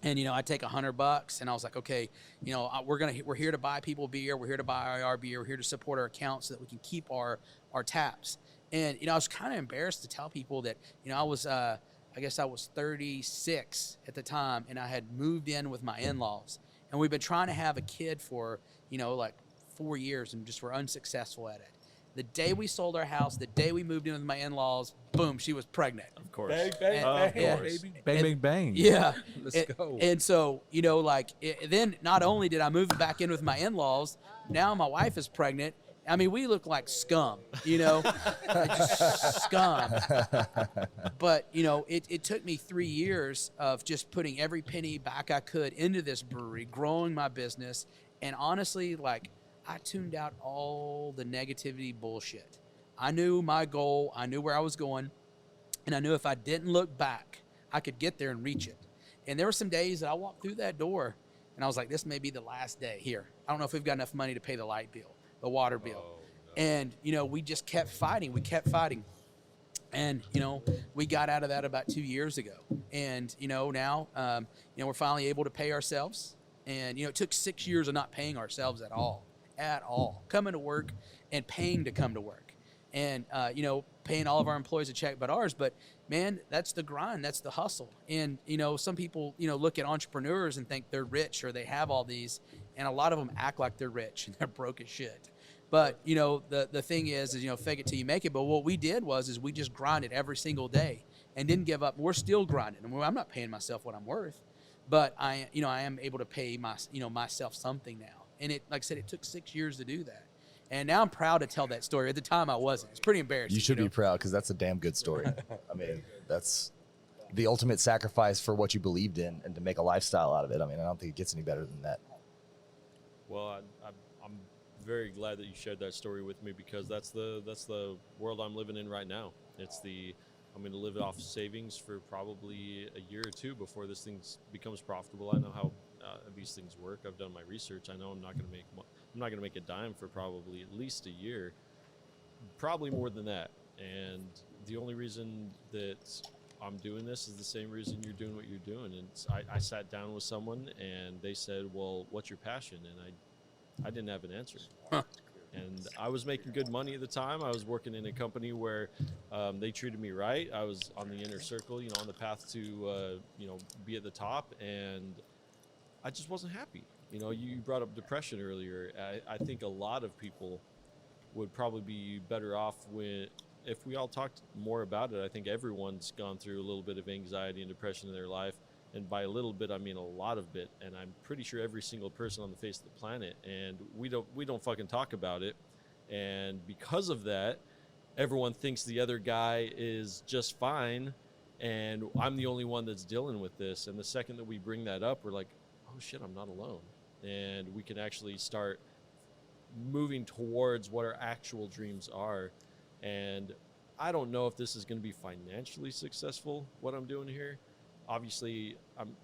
and, I'd take $100, and I was like, okay, we're here to buy people beer. We're here to buy our beer. We're here to support our account so that we can keep our taps. And, I was kind of embarrassed to tell people that, I was, I guess I was 36 at the time, and I had moved in with my in-laws. And we've been trying to have a kid for, like 4 years, and just were unsuccessful at it. The day we sold our house, the day we moved in with my in-laws, boom, she was pregnant. Of course. Bang, bang, And- bang, yeah. baby. Bang, bang, bang. Yeah. Let's go. And so, then not only did I move back in with my in-laws, now my wife is pregnant. I mean, we look like scum, like just scum. But, it took me 3 years of just putting every penny back I could into this brewery, growing my business. And honestly, I tuned out all the negativity bullshit. I knew my goal. I knew where I was going. And I knew if I didn't look back, I could get there and reach it. And there were some days that I walked through that door and I was like, this may be the last day here. I don't know if we've got enough money to pay the light bill, the water bill. Oh, no. And, we just kept fighting. We kept fighting. And, we got out of that about 2 years ago. And, now, we're finally able to pay ourselves. And, it took 6 years of not paying ourselves at all, coming to work and paying to come to work. And, paying all of our employees a check but ours. But, man, that's the grind. That's the hustle. And, some people, look at entrepreneurs and think they're rich or they have all these. And a lot of them act like they're rich and they're broke as shit. But, the thing is, fake it till you make it. But what we did was we just grinded every single day and didn't give up. We're still grinding. I mean, I'm not paying myself what I'm worth. But I am able to pay myself something now. And it, like I said, it took 6 years to do that. And now I'm proud to tell that story. At the time, I wasn't. It's pretty embarrassing. You should be proud because that's a damn good story. I mean, that's the ultimate sacrifice for what you believed in and to make a lifestyle out of it. I mean, I don't think it gets any better than that. Well, I'm very glad that you shared that story with me because that's the world I'm living in right now. I'm going to live off savings for probably a year or two before this thing becomes profitable. I know how these things work. I've done my research. I know I'm not going to make a dime for probably at least a year, probably more than that. And the only reason that I'm doing this is the same reason you're doing what you're doing. And I sat down with someone and they said, well, what's your passion? And I didn't have an answer. Huh. And I was making good money at the time. I was working in a company where they treated me right. I was on the inner circle, on the path to, be at the top. And I just wasn't happy. You brought up depression earlier. I think a lot of people would probably be better off if we all talked more about it. I think everyone's gone through a little bit of anxiety and depression in their life. And by a little bit, I mean a lot of bit. And I'm pretty sure every single person on the face of the planet. And we don't fucking talk about it. And because of that, everyone thinks the other guy is just fine. And I'm the only one that's dealing with this. And the second that we bring that up, we're like, oh shit, I'm not alone. And we can actually start moving towards what our actual dreams are. And I don't know if this is going to be financially successful, what I'm doing here. Obviously, I'm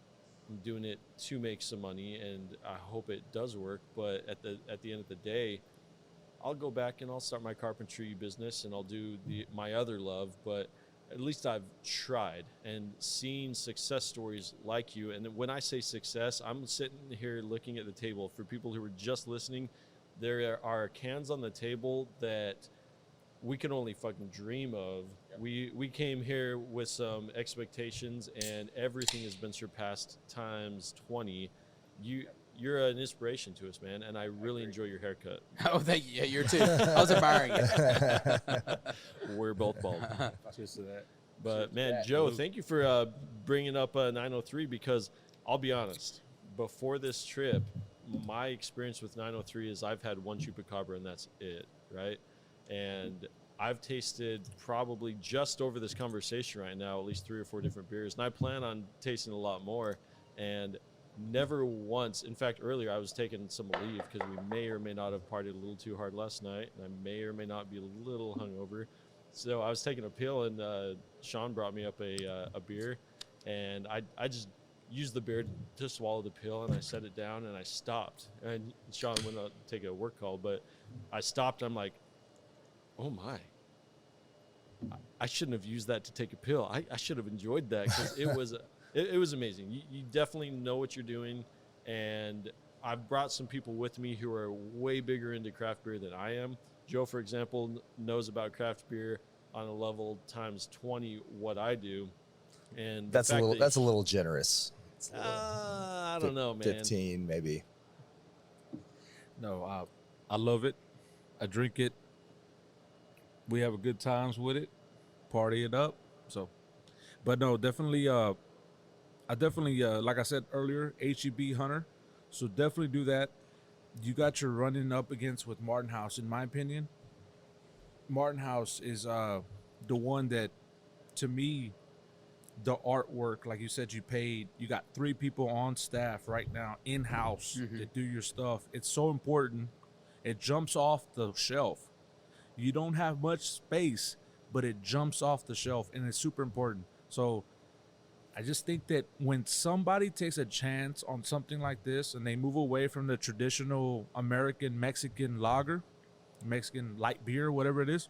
doing it to make some money, and I hope it does work. But at the end of the day, I'll go back and I'll start my carpentry business, and I'll do my other love. But at least I've tried and seen success stories like you. And when I say success, I'm sitting here looking at the table. For people who are just listening, there are cans on the table that we can only fucking dream of. We came here with some expectations, and everything has been surpassed times 20. You're an inspiration to us, man, and I really enjoy your haircut. Oh, thank you. Yeah, you're too. I was admiring it. We're both bald. Cheers to that. But, man, Joe, thank you for bringing up 903 because I'll be honest, before this trip, my experience with 903 is I've had one chupacabra, and that's it, right? And I've tasted probably just over this conversation right now, at least 3 or 4 different beers. And I plan on tasting a lot more. And never once, in fact, earlier I was taking some leave because we may or may not have partied a little too hard last night. And I may or may not be a little hungover. So I was taking a pill, and Sean brought me up a beer. And I just used the beer to swallow the pill, and I set it down, and I stopped. And Sean went out to take a work call, but I stopped. I'm like, oh my, I shouldn't have used that to take a pill. I should have enjoyed that because it was amazing. You definitely know what you're doing. And I've brought some people with me who are way bigger into craft beer than I am. Joe, for example, knows about craft beer on a level times 20 what I do. And That's a little generous. I don't know, man. 15 maybe. No, I love it. I drink it. We have a good times with it, party it up. So, but no, definitely. I definitely, like I said earlier, HEB Hunter. So definitely do that. You got your running up against with Martin House, in my opinion. Martin House is the one that, to me, the artwork, like you said, you got 3 people on staff right now in-house that do your stuff. It's so important. It jumps off the shelf. You don't have much space, but it jumps off the shelf, and it's super important. So I just think that when somebody takes a chance on something like this and they move away from the traditional American Mexican lager, Mexican light beer, whatever it is,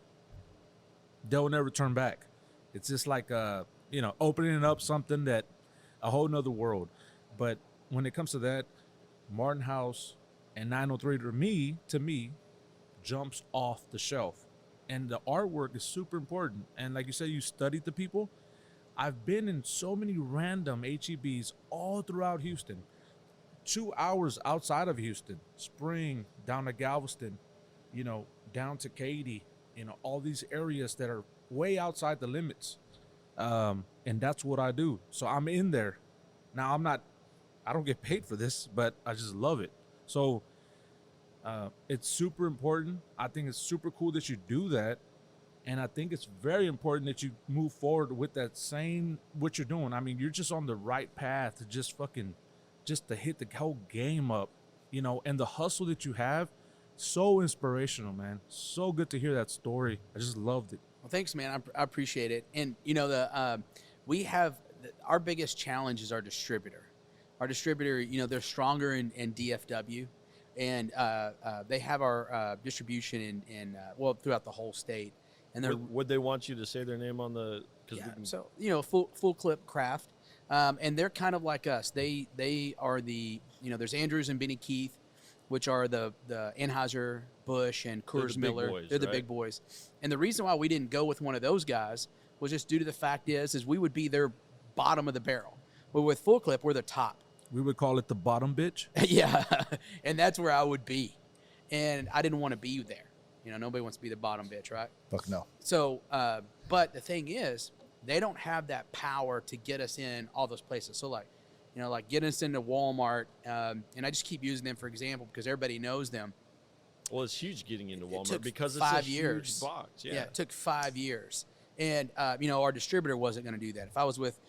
they'll never turn back. It's just like opening up something that a whole nother world. But when it comes to that, Martin House and 903 to me jumps off the shelf. And the artwork is super important. And like you said, you studied the people. I've been in so many random HEBs all throughout Houston. 2 hours outside of Houston, Spring, down to Galveston, down to Katy, all these areas that are way outside the limits. And that's what I do. So I'm in there. Now I don't get paid for this, but I just love it. So it's super important. I think it's super cool that you do that. And I think it's very important that you move forward with that same, what you're doing. I mean, you're just on the right path to just to hit the whole game up, and the hustle that you have, so inspirational, man. So good to hear that story. I just loved it. Well, thanks, man. I appreciate it. And, we have our biggest challenge is our distributor. Our distributor, they're stronger in DFW. And they have our distribution throughout the whole state. And would they want you to say their name on the? So full clip craft, and they're kind of like us. They are the there's Andrews and Benny Keith, which are the Anheuser Busch and Coors Miller. They're the big boys. And the reason why we didn't go with one of those guys was just due to the fact is we would be their bottom of the barrel. But with Full Clip, we're the top. We would call it the bottom bitch. Yeah, and that's where I would be, and I didn't want to be there. Nobody wants to be the bottom bitch, right? Fuck no. So, but the thing is, they don't have that power to get us in all those places. So, like get us into Walmart, and I just keep using them for example because everybody knows them. Well, it's huge getting into Walmart because it's 5 years. Huge box. Yeah, it took 5 years, and our distributor wasn't going to do that. If I was with,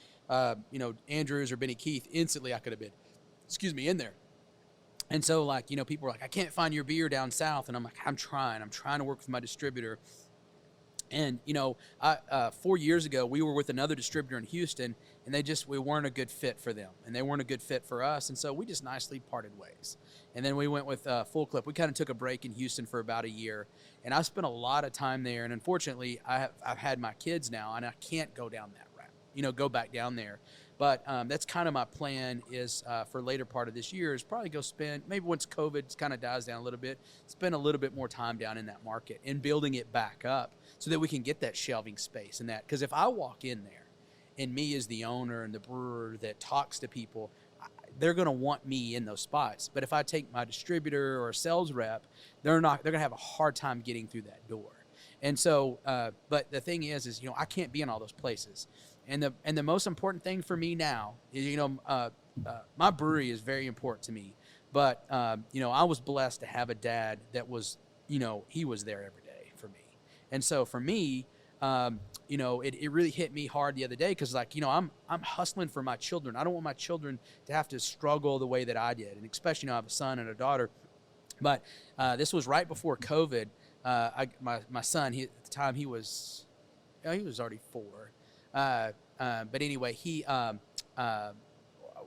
Andrews or Benny Keith, instantly I could have been, in there. And so, people are like, I can't find your beer down south. And I'm like, I'm trying to work with my distributor. And, 4 years ago, we were with another distributor in Houston, and we weren't a good fit for them. And they weren't a good fit for us. And so we just nicely parted ways. And then we went with Full Clip. We kind of took a break in Houston for about a year. And I spent a lot of time there. And unfortunately, I've had my kids now, and I can't go down that route, go back down there. But that's kind of my plan is for later part of this year is probably go spend, maybe once COVID kind of dies down a little bit, spend a little bit more time down in that market and building it back up so that we can get that shelving space and that. Because if I walk in there and me as the owner and the brewer that talks to people, they're going to want me in those spots. But if I take my distributor or a sales rep, they're going to have a hard time getting through that door. And so, but the thing is, I can't be in all those places. And the most important thing for me now is, my brewery is very important to me. But, I was blessed to have a dad that was, he was there every day for me. And so for me, it really hit me hard the other day because, I'm hustling for my children. I don't want my children to have to struggle the way that I did. And especially, I have a son and a daughter. But this was right before COVID. My son, at the time, he was already 4. But anyway,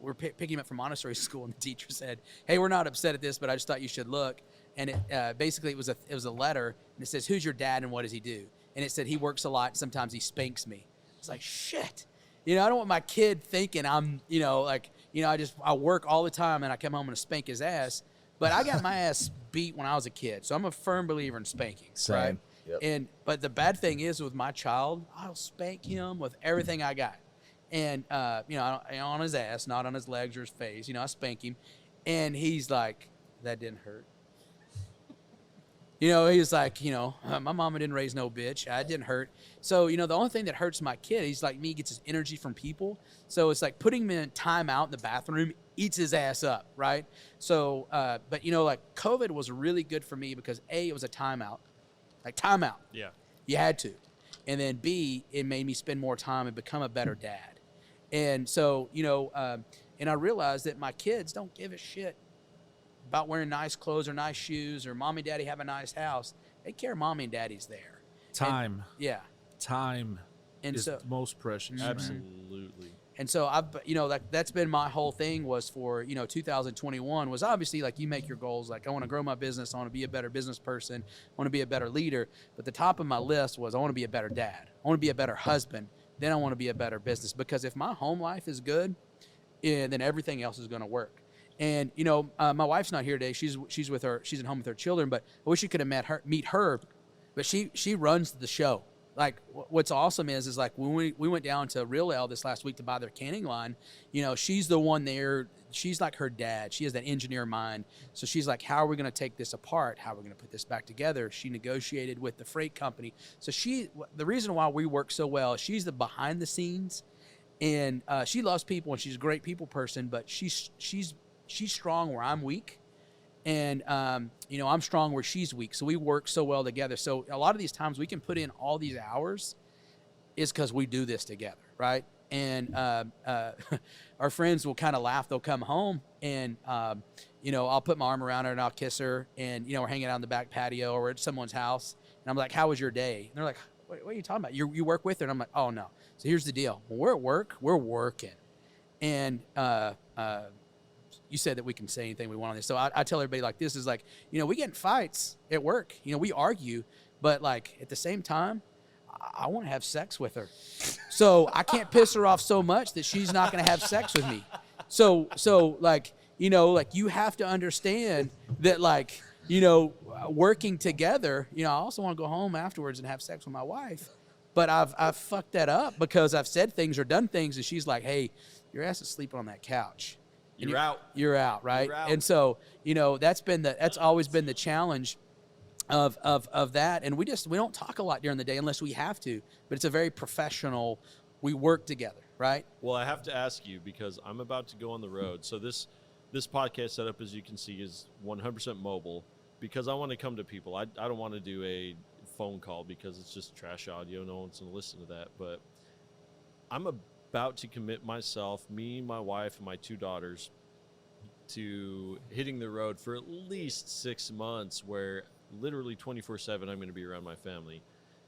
we're picking him up from Montessori school, and the teacher said, "Hey, we're not upset at this, but I just thought you should look." And it basically it was a letter, and it says, "Who's your dad and what does he do?" And it said he works a lot. Sometimes he spanks me. It's like shit. I don't want my kid thinking I'm, I work all the time and I come home and spank his ass. But I got my ass beat when I was a kid, so I'm a firm believer in spanking. Same. Right? Yep. But the bad thing is with my child, I'll spank him with everything I got. and on his ass, not on his legs or his face. I spank him, and he's like, "That didn't hurt." He's like, my mama didn't raise no bitch. I didn't hurt. So, the only thing that hurts my kid, he's like me, gets his energy from people. So it's like putting him in time out in the bathroom eats his ass up, right? So, but like COVID was really good for me because A, it was a timeout. Like timeout. Yeah. You had to. And then B, it made me spend more time and become a better dad. And so, and I realized that my kids don't give a shit about wearing nice clothes or nice shoes or mommy and daddy have a nice house. They care mommy and daddy's there. Time. Yeah. Time And is so, most precious. man. Absolutely. and so I've, that's been my whole thing was for, 2021 was obviously like you make your goals. Like I want to grow my business. I want to be a better business person. I want to be a better leader. But the top of my list was I want to be a better dad. I want to be a better husband. Then I want to be a better business because if my home life is good, then everything else is going to work. And my wife's not here today. She's with her. She's at home with her children. But I wish you could have meet her. But she runs the show. Like what's awesome is like when we went down to Real Ale this last week to buy their canning line. She's the one there. She's like her dad. She has that engineer mind. So she's like, how are we going to take this apart? How are we going to put this back together? She negotiated with the freight company. So the reason why we work so well, she's the behind the scenes, and she loves people and she's a great people person. But she's strong where I'm weak, and I'm strong where she's weak. So we work so well together. So a lot of these times we can put in all these hours is because we do this together, right? And our friends will kind of laugh. They'll come home and I'll put my arm around her and I'll kiss her, and we're hanging out in the back patio or we're at someone's house, and I'm like, "How was your day?" And they're like, "What are you talking about? You work with her?" And I'm like, "Oh no." So here's the deal: when we're at work, we're working, and you said that we can say anything we want on this. So I tell everybody like this is like, we get in fights at work. We argue, but like at the same time, I want to have sex with her. So I can't piss her off so much that she's not going to have sex with me. So like, like you have to understand that like, working together, I also want to go home afterwards and have sex with my wife. But I've fucked that up because I've said things or done things and she's like, "Hey, your ass is sleeping on that couch. You're out. You're out," right? You're out. And so, that's always been the challenge of that. And we don't talk a lot during the day unless we have to, but it's a very professional, we work together, right? Well, I have to ask you because I'm about to go on the road. So this podcast setup, as you can see, is 100% mobile because I want to come to people. I don't want to do a phone call because it's just trash audio. No one's going to listen to that. But I'm about to commit myself, me, my wife, and my 2 daughters to hitting the road for at least 6 months where literally 24/7 I'm going to be around my family.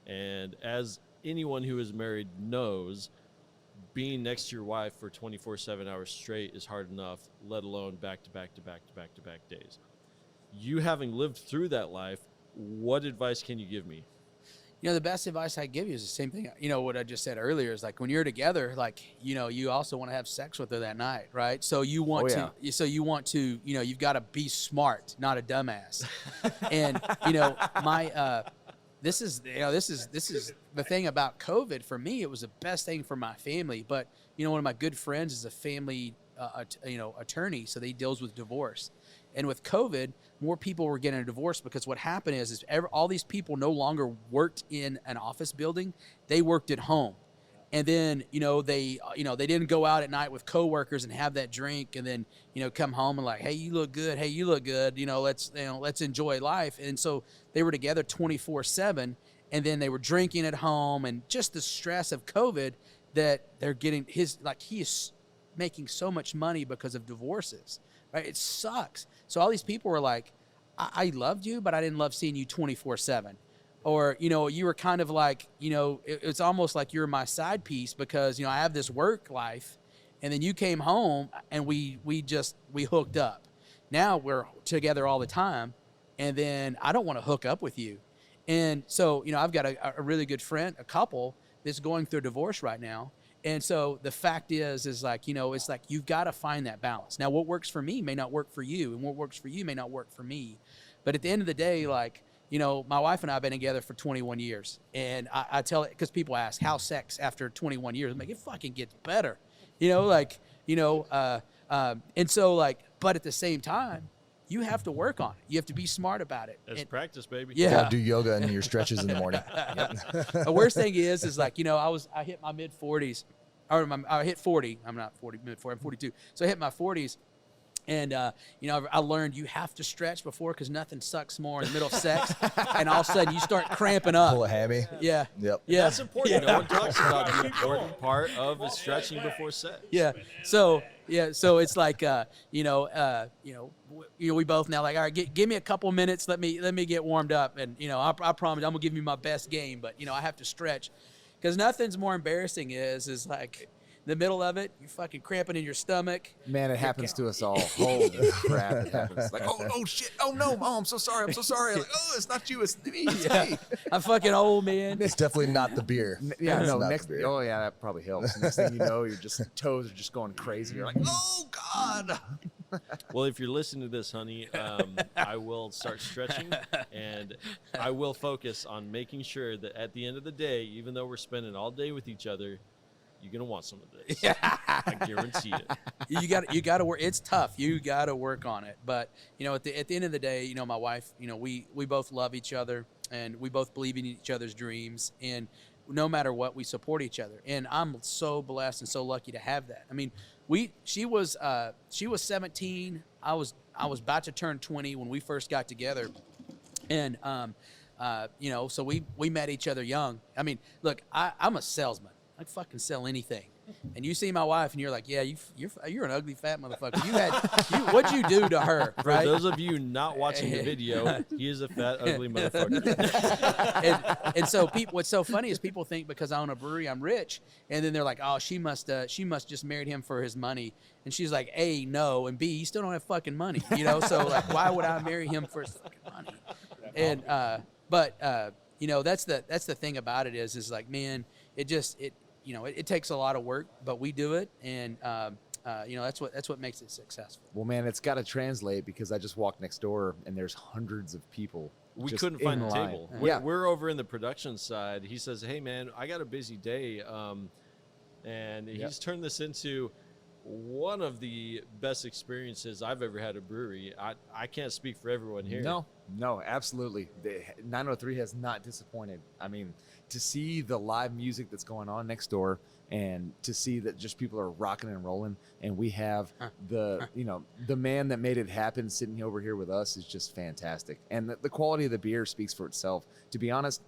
And as anyone who is married knows, being next to your wife for 24/7 hours straight is hard enough, let alone back to back days. You having lived through that life, what advice can you give me? The best advice I give you is the same thing. What I just said earlier is like when you're together, like, you also want to have sex with her that night, right? So you want you've got to be smart, not a dumbass. And, this is the thing about COVID for me. It was the best thing for my family. But, one of my good friends is a family, attorney. So he deals with divorce. And with COVID, more people were getting a divorce because what happened is all these people no longer worked in an office building. They worked at home. And then, they didn't go out at night with coworkers and have that drink and then, come home and like, "Hey, you look good. Hey, you look good. Let's enjoy life." And so they were together 24/7, and then they were drinking at home, and just the stress of COVID that they're getting he is making so much money because of divorces, right? It sucks. So all these people were like, I loved you, but I didn't love seeing you 24/7. Or, you were kind of like, it's almost like you're my side piece because, I have this work life and then you came home and we hooked up. Now we're together all the time and then I don't want to hook up with you. And so, I've got a really good friend, a couple that's going through a divorce right now. And so the fact is like, it's like you've got to find that balance. Now, what works for me may not work for you, and what works for you may not work for me. But at the end of the day, like, my wife and I have been together for 21 years, and I tell it because people ask how sex after 21 years. I'm like, it fucking gets better, and so like, but at the same time, you have to work on it. You have to be smart about it. It's practice, baby. You Yeah. gotta do yoga and your stretches in the morning. The worst thing is like, I hit my mid 40s, or I hit 40. I'm not 40, mid 40. I'm 42. So I hit my 40s. And, I learned you have to stretch before because nothing sucks more in the middle of sex. And all of a sudden you start cramping up. Pull a hammy. Yeah. Yep. Yeah. That's important. No one talks about the important part of is stretching before sex. Yeah. So it's like, we both now like, all right, give me a couple minutes. Let me get warmed up. And, I promise I'm gonna give you my best game, but I have to stretch because nothing's more embarrassing is like, the middle of it, you're fucking cramping in your stomach. Man, it happens to us all. Holy crap, it happens. Like, oh shit, oh no, oh, I'm so sorry. Like, oh, it's not you, it's me. It's me. I'm fucking old, man. It's definitely not the beer. Yeah, It's no, not next, the beer. oh yeah, that probably helps. Next thing you know, your toes are just going crazy. You're like, oh God. Well, if you're listening to this, honey, I will start stretching, and I will focus on making sure that at the end of the day, even though we're spending all day with each other, you're gonna want some of this. I guarantee it. You got to work. It's tough. You got to work on it. But at the end of the day, my wife, we both love each other, and we both believe in each other's dreams, and no matter what, we support each other. And I'm so blessed and so lucky to have that. I mean, she was 17. I was about to turn 20 when we first got together, and so we met each other young. I mean, look, I'm a salesman. I fucking sell anything. And you see my wife, and you're like, yeah, you're an ugly fat motherfucker. What'd you do to her? For right? those of you not watching the video, he is a fat, ugly motherfucker. and so what's so funny is people think because I own a brewery, I'm rich, and then they're like, oh, she must just married him for his money. And she's like, A, no, and B, you still don't have fucking money, So like, why would I marry him for his fucking money? And but that's the thing about it is like, man, it takes a lot of work, but we do it, and that's what makes it successful. Well, man, it's got to translate because I just walked next door and there's hundreds of people. We just couldn't in find the line. table. Yeah. We're over in the production side. He says, hey, man, I got a busy day. And he's turned this into one of the best experiences I've ever had at a brewery. I can't speak for everyone here. No, absolutely. 903 has not disappointed. I mean, to see the live music that's going on next door and to see that just people are rocking and rolling, and we have the man that made it happen sitting over here with us is just fantastic. And the quality of the beer speaks for itself. To be honest,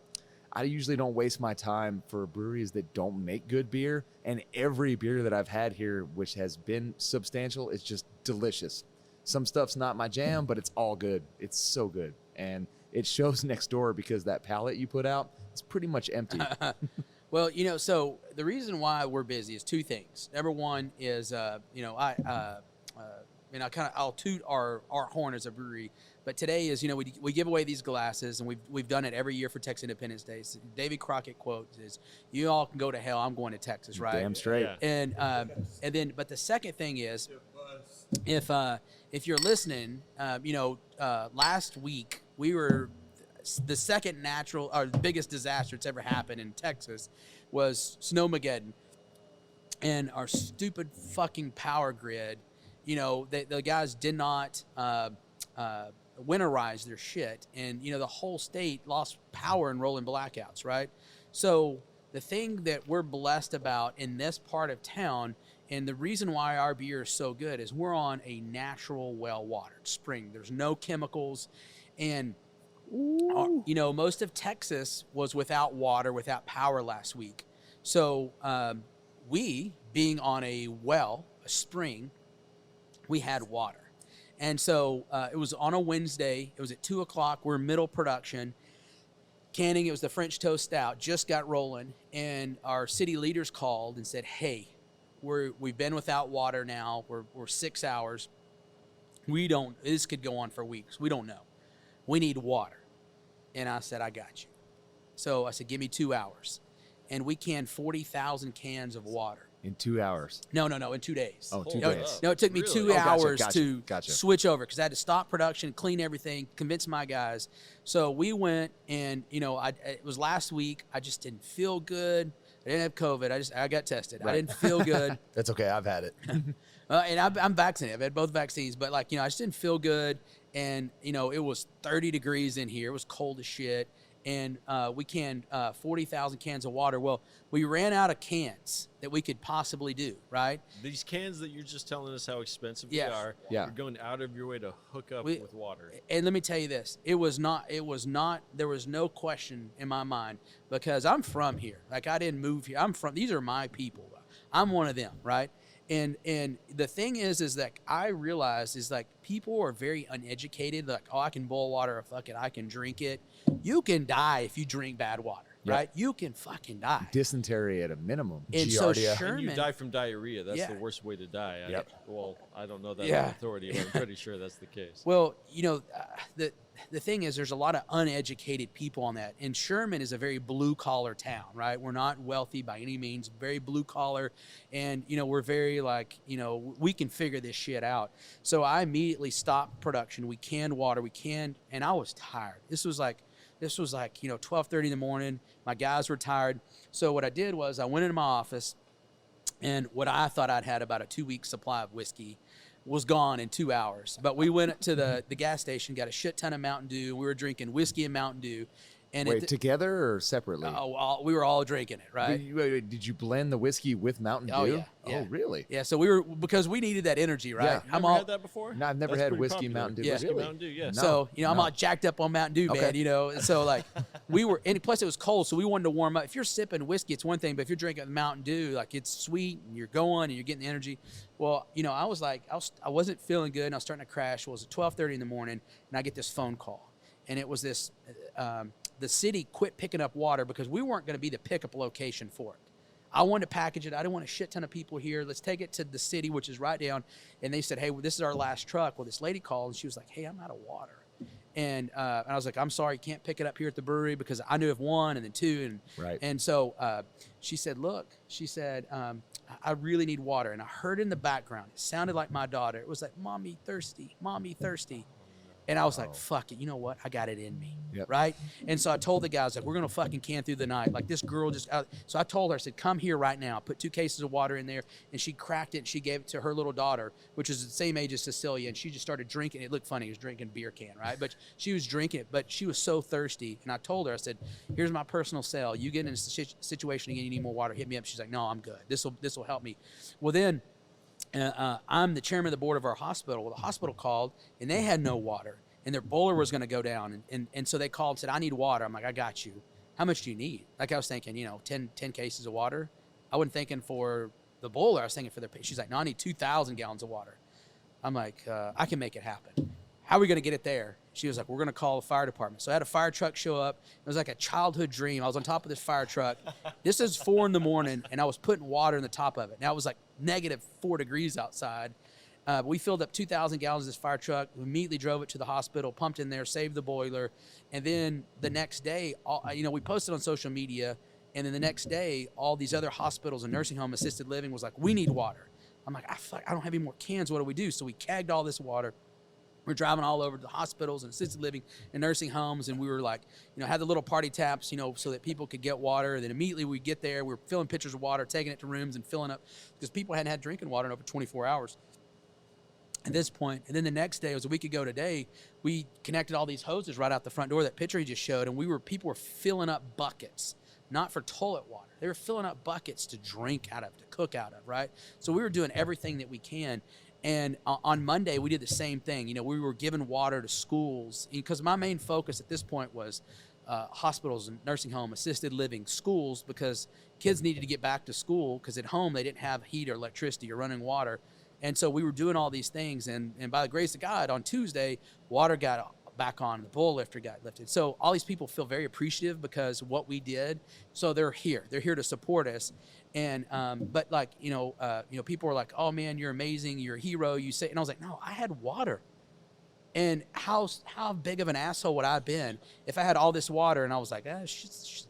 I usually don't waste my time for breweries that don't make good beer, and every beer that I've had here, which has been substantial, is just delicious. Some stuff's not my jam, but it's all good. It's so good. And it shows next door because that pallet you put out is pretty much empty. Well, so the reason why we're busy is two things. Number one is, I'll toot our horn as a brewery, but today is, we give away these glasses, and we've done it every year for Texas Independence Day. So Davy Crockett quote is, "You all can go to hell. I'm going to Texas." Right? Damn straight. Yeah. And then, but the second thing is, if you're listening, last week we were the second natural or the biggest disaster that's ever happened in Texas was Snowmageddon, and our stupid fucking power grid. The guys did not winterize their shit, and the whole state lost power and rolling blackouts. Right, so the thing that we're blessed about in this part of town. And the reason why our beer is so good is we're on a natural, well-watered spring. There's no chemicals. And, most of Texas was without water, without power last week. So we, being on a spring, we had water. And so it was on a Wednesday. It was at 2 o'clock. We're middle production. Canning, it was the French Toast Stout, just got rolling. And our city leaders called and said, hey, we've been without water now. We're 6 hours. This could go on for weeks. We don't know. We need water. And I said, I got you. So I said, give me 2 hours. And we canned 40,000 cans of water. In 2 hours. No, in 2 days. Oh, 2 Hold days. up. No, it took me Really? 2 Oh, gotcha, hours gotcha, to gotcha. switch over because I had to stop production, clean everything, convince my guys. So we went, and it was last week. I just didn't feel good. I didn't have COVID. I got tested. I Right. didn't feel good. That's okay. I've had it. And I'm vaccinated. I've had both vaccines, but I just didn't feel good. And it was 30 degrees in here. It was cold as shit. And we canned 40,000 cans of water. Well, we ran out of cans that we could possibly do, right? These cans that you're just telling us how expensive Yeah. they are, Yeah. you're going out of your way to hook up We- with water. And let me tell you this, there was no question in my mind because I'm from here. Like, I didn't move here. These are my people. I'm one of them, right? And the thing is that I realized is like people are very uneducated. Like, oh, I can boil water, or fuck it, I can drink it. You can die if you drink bad water, Yep. right? You can fucking die. Dysentery at a minimum. And so Giardia. And Sherman, you die from diarrhea. That's Yeah. the worst way to die. Yep. I don't know that Yeah. on authority, but I'm pretty sure that's the case. well, the thing is, there's a lot of uneducated people on that. And Sherman is a very blue collar town, right? We're not wealthy by any means, very blue collar. And, we're very we can figure this shit out. So I immediately stopped production. We canned water. And I was tired. This was like 12:30 in the morning. My guys were tired. So what I did was I went into my office, and what I thought I'd had about a 2-week supply of whiskey was gone in 2 hours. But we went to the gas station, got a shit ton of Mountain Dew. We were drinking whiskey and Mountain Dew. And Wait, together or separately? we were all drinking it, right? Wait, did you blend the whiskey with Mountain Dew? Oh, yeah, yeah. Oh, really? Yeah, so because we needed that energy, right? Yeah. Never had that before? No, I've never That's had pretty whiskey popular. Mountain Dew. Yeah. Whiskey Really? Mountain Dew, yeah. No. So, I'm no. all jacked up on Mountain Dew, Okay. man, So, we were, and plus it was cold, so we wanted to warm up. If you're sipping whiskey, it's one thing, but if you're drinking Mountain Dew, it's sweet, and you're going, and you're getting the energy. Well, I was I wasn't feeling good, and I was starting to crash. Well, it was at 12:30 in the morning, and I get this phone call. And it was this, the city quit picking up water because we weren't going to be the pickup location for it. I wanted to package it. I didn't want a shit ton of people here. Let's take it to the city, which is right down. And they said, hey, well, this is our last truck. Well, this lady called, and she was like, hey, I'm out of water. And I was like, I'm sorry, you can't pick it up here at the brewery, because I knew of one and then two. Right. And so she said, look, I really need water. And I heard in the background, it sounded like my daughter. It was like, mommy thirsty, mommy thirsty. And I was like, fuck it, you know what? I got it in me, Yep. right? And so I told the guys, we're going to fucking can through the night. This girl so I told her, I said, come here right now. I put 2 cases of water in there, and she cracked it, and she gave it to her little daughter, which is the same age as Cecilia, and she just started drinking. It looked funny. He was drinking beer can, right? But she was drinking it, but she was so thirsty. And I told her, I said, here's my personal cell. You get in a situation again, you need more water, hit me up. She's like, no, I'm good. This will help me. Well, then I'm the chairman of the board of our hospital. Well, the hospital called, and they had no water. And their boiler was going to go down. And so they called and said, I need water. I'm like, I got you. How much do you need? I was thinking, 10 cases of water. I wasn't thinking for the boiler. I was thinking for the patient. She's like, no, I need 2,000 gallons of water. I'm like, I can make it happen. How are we going to get it there? She was like, we're going to call the fire department. So I had a fire truck show up. It was like a childhood dream. I was on top of this fire truck. This is 4 a.m, and I was putting water in the top of it. Now it was like -4 degrees outside. We filled up 2,000 gallons of this fire truck. We immediately drove it to the hospital, pumped in there, saved the boiler. And then the next day, we posted on social media. And then the next day, all these other hospitals and nursing home, assisted living was like, we need water. I'm like, I don't have any more cans. What do we do? So we kegged all this water. We're driving all over the hospitals and assisted living and nursing homes. And we were like, had the little party taps, so that people could get water. And then immediately we get there, we were filling pitchers of water, taking it to rooms and filling up, because people hadn't had drinking water in over 24 hours. At this point, and then the next day, it was a week ago today, we connected all these hoses right out the front door, that picture he just showed, and people were filling up buckets, not for toilet water. They were filling up buckets to drink out of, to cook out of, right? So we were doing everything that we can. And on Monday, we did the same thing. We were giving water to schools, because my main focus at this point was hospitals and nursing home, assisted living, schools, because kids needed to get back to school, because at home they didn't have heat or electricity or running water. And so we were doing all these things, and by the grace of God, on Tuesday, water got back on, the bull lifter got lifted. So all these people feel very appreciative because of what we did. So they're here to support us. And but people were like, oh man, you're amazing, you're a hero, you say. And I was like, no, I had water. And how big of an asshole would I have been if I had all this water and I was like,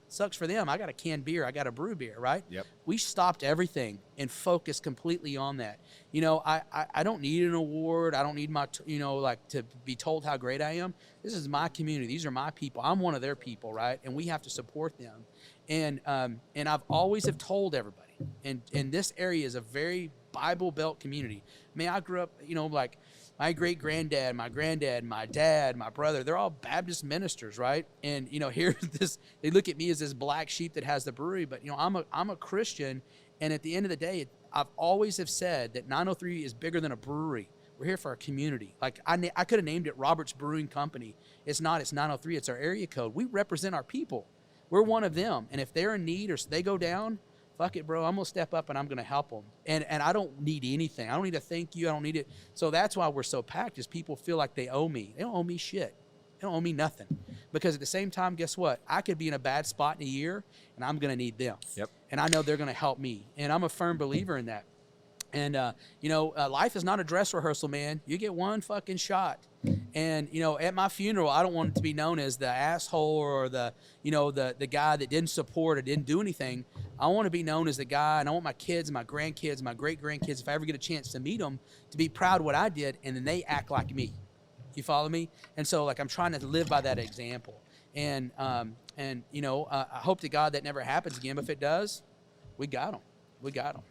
sucks for them. I got a canned beer. I got a brew beer, right? Yep. We stopped everything and focused completely on that. You know, I don't need an award. I don't need to be told how great I am. This is my community. These are my people. I'm one of their people, right? And we have to support them. And I've always have told everybody, and this area is a very Bible Belt community. I mean, I grew up, like my great-granddad, my granddad, my dad, my brother, they're all Baptist ministers, right? And, here's this, they look at me as this black sheep that has the brewery, but, I'm a Christian, and at the end of the day, I've always have said that 903 is bigger than a brewery. We're here for our community. Like, I could have named it Roberts Brewing Company. It's not. It's 903. It's our area code. We represent our people. We're one of them, and if they're in need or they go down, fuck it, bro. I'm going to step up and I'm going to help them. And I don't need anything. I don't need a thank you. I don't need it. So that's why we're so packed, is people feel like they owe me. They don't owe me shit. They don't owe me nothing. Because at the same time, guess what? I could be in a bad spot in a year, and I'm going to need them. Yep. And I know they're going to help me. And I'm a firm believer in that. And, life is not a dress rehearsal, man. You get one fucking shot. And, at my funeral, I don't want it to be known as the asshole or the guy that didn't support or didn't do anything. I want to be known as the guy, and I want my kids, my grandkids, my great-grandkids, if I ever get a chance to meet them, to be proud of what I did, and then they act like me. You follow me? And so, I'm trying to live by that example. And I hope to God that never happens again. But if it does, we got them. We got them.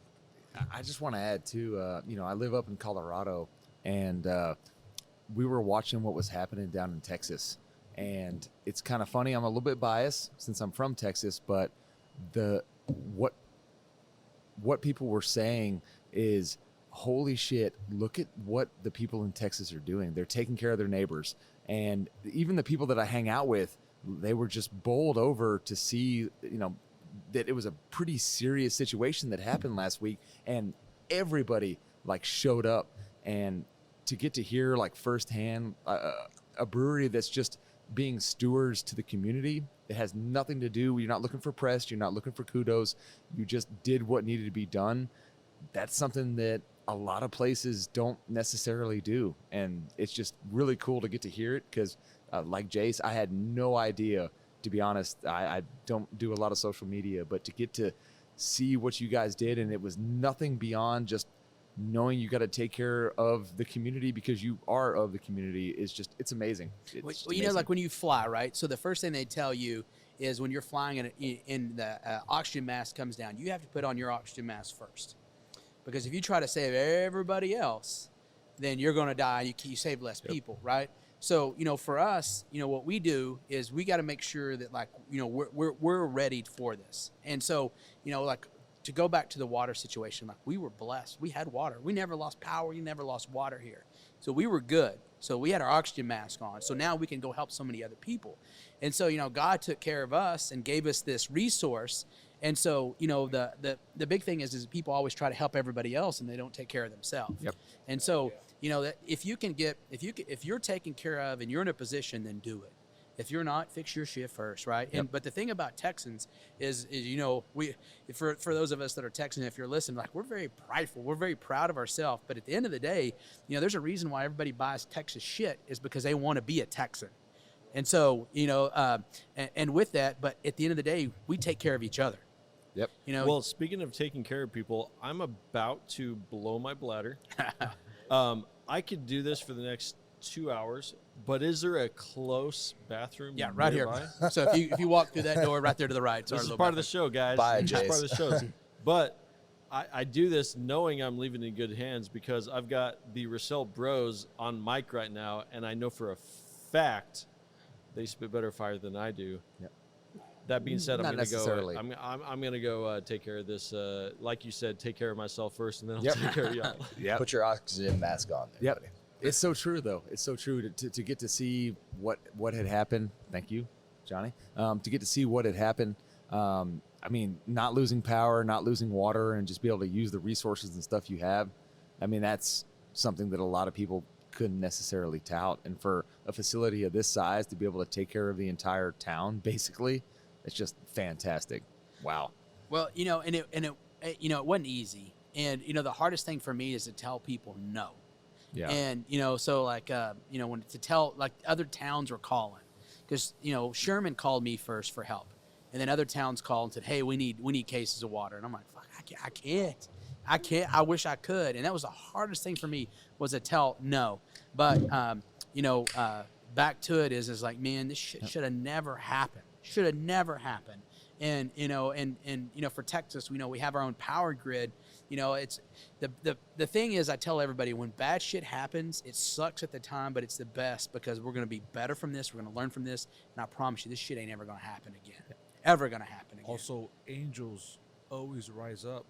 I just want to add too, I live up in Colorado, and we were watching what was happening down in Texas, and it's kind of funny. I'm a little bit biased since I'm from Texas, but what people were saying is, holy shit, look at what the people in Texas are doing. They're taking care of their neighbors, and even the people that I hang out with, they were just bowled over to see, that it was a pretty serious situation that happened last week, and everybody showed up. And to get to hear firsthand a brewery that's just being stewards to the community, it has nothing to do, you're not looking for press, you're not looking for kudos, you just did what needed to be done. That's something that a lot of places don't necessarily do, and it's just really cool to get to hear it, because like Jace, I had no idea. To be honest, I don't do a lot of social media, but to get to see what you guys did, and it was nothing beyond just knowing you got to take care of the community because you are of the community, is just, it's amazing. It's amazing. When you fly, right? So the first thing they tell you is when you're flying in the oxygen mask comes down, you have to put on your oxygen mask first. Because if you try to save everybody else, then you're going to die and you save less people, right? So, for us, what we do is we got to make sure that we're ready for this. And so, to go back to the water situation, we were blessed. We had water. We never lost power. We never lost water here. So we were good. So we had our oxygen mask on. So now we can go help so many other people. And so, God took care of us and gave us this resource. And so, the big thing is people always try to help everybody else and they don't take care of themselves. Yep. And so, that if you're taken care of and you're in a position, then do it. If you're not, fix your shit first, right? Yep. But the thing about Texans is we, for those of us that are Texans, if you're listening, we're very prideful. We're very proud of ourselves. But at the end of the day, there's a reason why everybody buys Texas shit, is because they want to be a Texan. And so, and with that, but at the end of the day, we take care of each other. Yep. Well, speaking of taking care of people, I'm about to blow my bladder. I could do this for the next 2 hours, but is there a close bathroom? Yeah, right nearby? here. So if you walk through that door right there to the right, this is part of the show, guys. Bye, This is part of Jace. the show. But I do this knowing I'm leaving in good hands, because I've got the Rochelle Bros on mic right now, and I know for a fact they spit better fire than I do. Yep. That being said, Not I'm going to go. necessarily. I'm going to go take care of this. Like you said, take care of myself first, and then I'll Yep. take care of y'all. Yep. Put your oxygen mask on there, Yep. buddy. It's so true, though. It's so true to get to see what had happened. Thank you, Johnny. To get to see what had happened. Not losing power, not losing water, and just be able to use the resources and stuff you have. That's something that a lot of people couldn't necessarily tout. And for a facility of this size to be able to take care of the entire town, basically, it's just fantastic. Wow. Well, it wasn't easy. And, the hardest thing for me is to tell people no. Yeah. And, so like, when to tell, like other towns were calling because, Sherman called me first for help. And then other towns called and said, hey, we need cases of water. And I'm like, fuck, I can't. I wish I could. And that was the hardest thing for me was to tell no. But, back to it is like, man, this shit should have never happened. Should have never happened. And, for Texas, we have our own power grid. It's the thing is, I tell everybody when bad shit happens, it sucks at the time, but it's the best because we're going to be better from this. We're going to learn from this. And I promise you, this shit ain't ever going to happen again. Ever going to happen again. Also, angels always rise up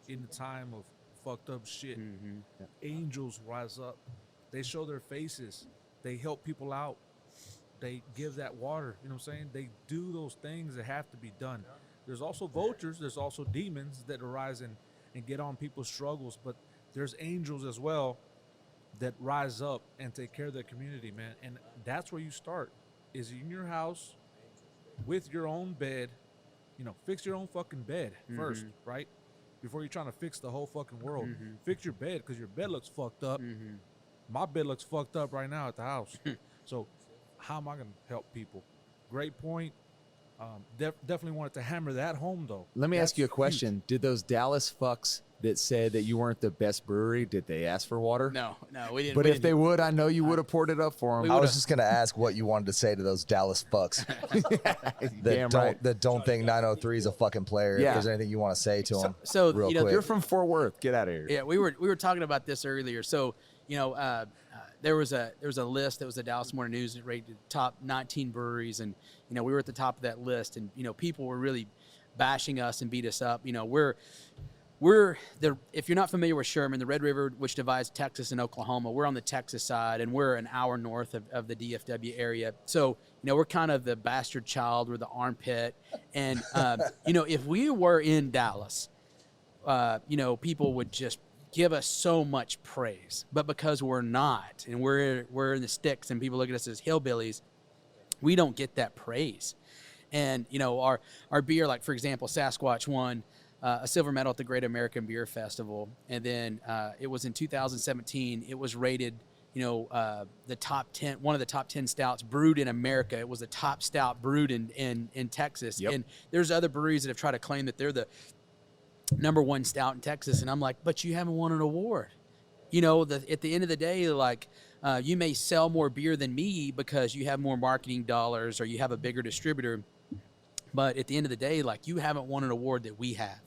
in the time of fucked up shit. Mm-hmm. Angels rise up. They show their faces. They help people out. They give that water. You know what I'm saying? They do those things that have to be done. There's also vultures. There's also demons that arise and get on people's struggles. But there's angels as well that rise up and take care of their community, man. And that's where you start, is in your house with your own bed. Fix your own fucking bed first, right? Before you're trying to fix the whole fucking world. Fix your bed because your bed looks fucked up. My bed looks fucked up right now at the house. So how am I going to help people? Great point. Definitely wanted to hammer that home, though. Let me ask you a question. Did those Dallas fucks that said that you weren't the best brewery, did they ask for water? No, we didn't. But we if they didn't. would, I know you would have poured it up for them. I was just going to ask what you wanted to say to those Dallas fucks that don't think 903 is a fucking player. Yeah. If there's anything you want to say to them, So, real quick. You're from Fort Worth. Get out of here. Yeah, we were talking about this earlier. So, there was a list that was the Dallas Morning News that rated the top 19 breweries, and we were at the top of that list, and people were really bashing us and beat us up. We're if you're not familiar with Sherman, the Red River, which divides Texas and Oklahoma, we're on the Texas side, and we're an hour north of the DFW area. So, we're kind of the bastard child, we're the armpit, and if we were in Dallas, people would just give us so much praise, but because we're not, and we're in the sticks, and people look at us as hillbillies, we don't get that praise. And our beer, like for example, Sasquatch won a silver medal at the Great American Beer Festival, and then it was in 2017. It was rated, the top 10, one of the top 10 stouts brewed in America. It was the top stout brewed in Texas. Yep. And there's other breweries that have tried to claim that they're the number one stout in Texas, and I'm like, but you haven't won an award. At the end of the day, like you may sell more beer than me because you have more marketing dollars or you have a bigger distributor, but at the end of the day, like you haven't won an award that we have.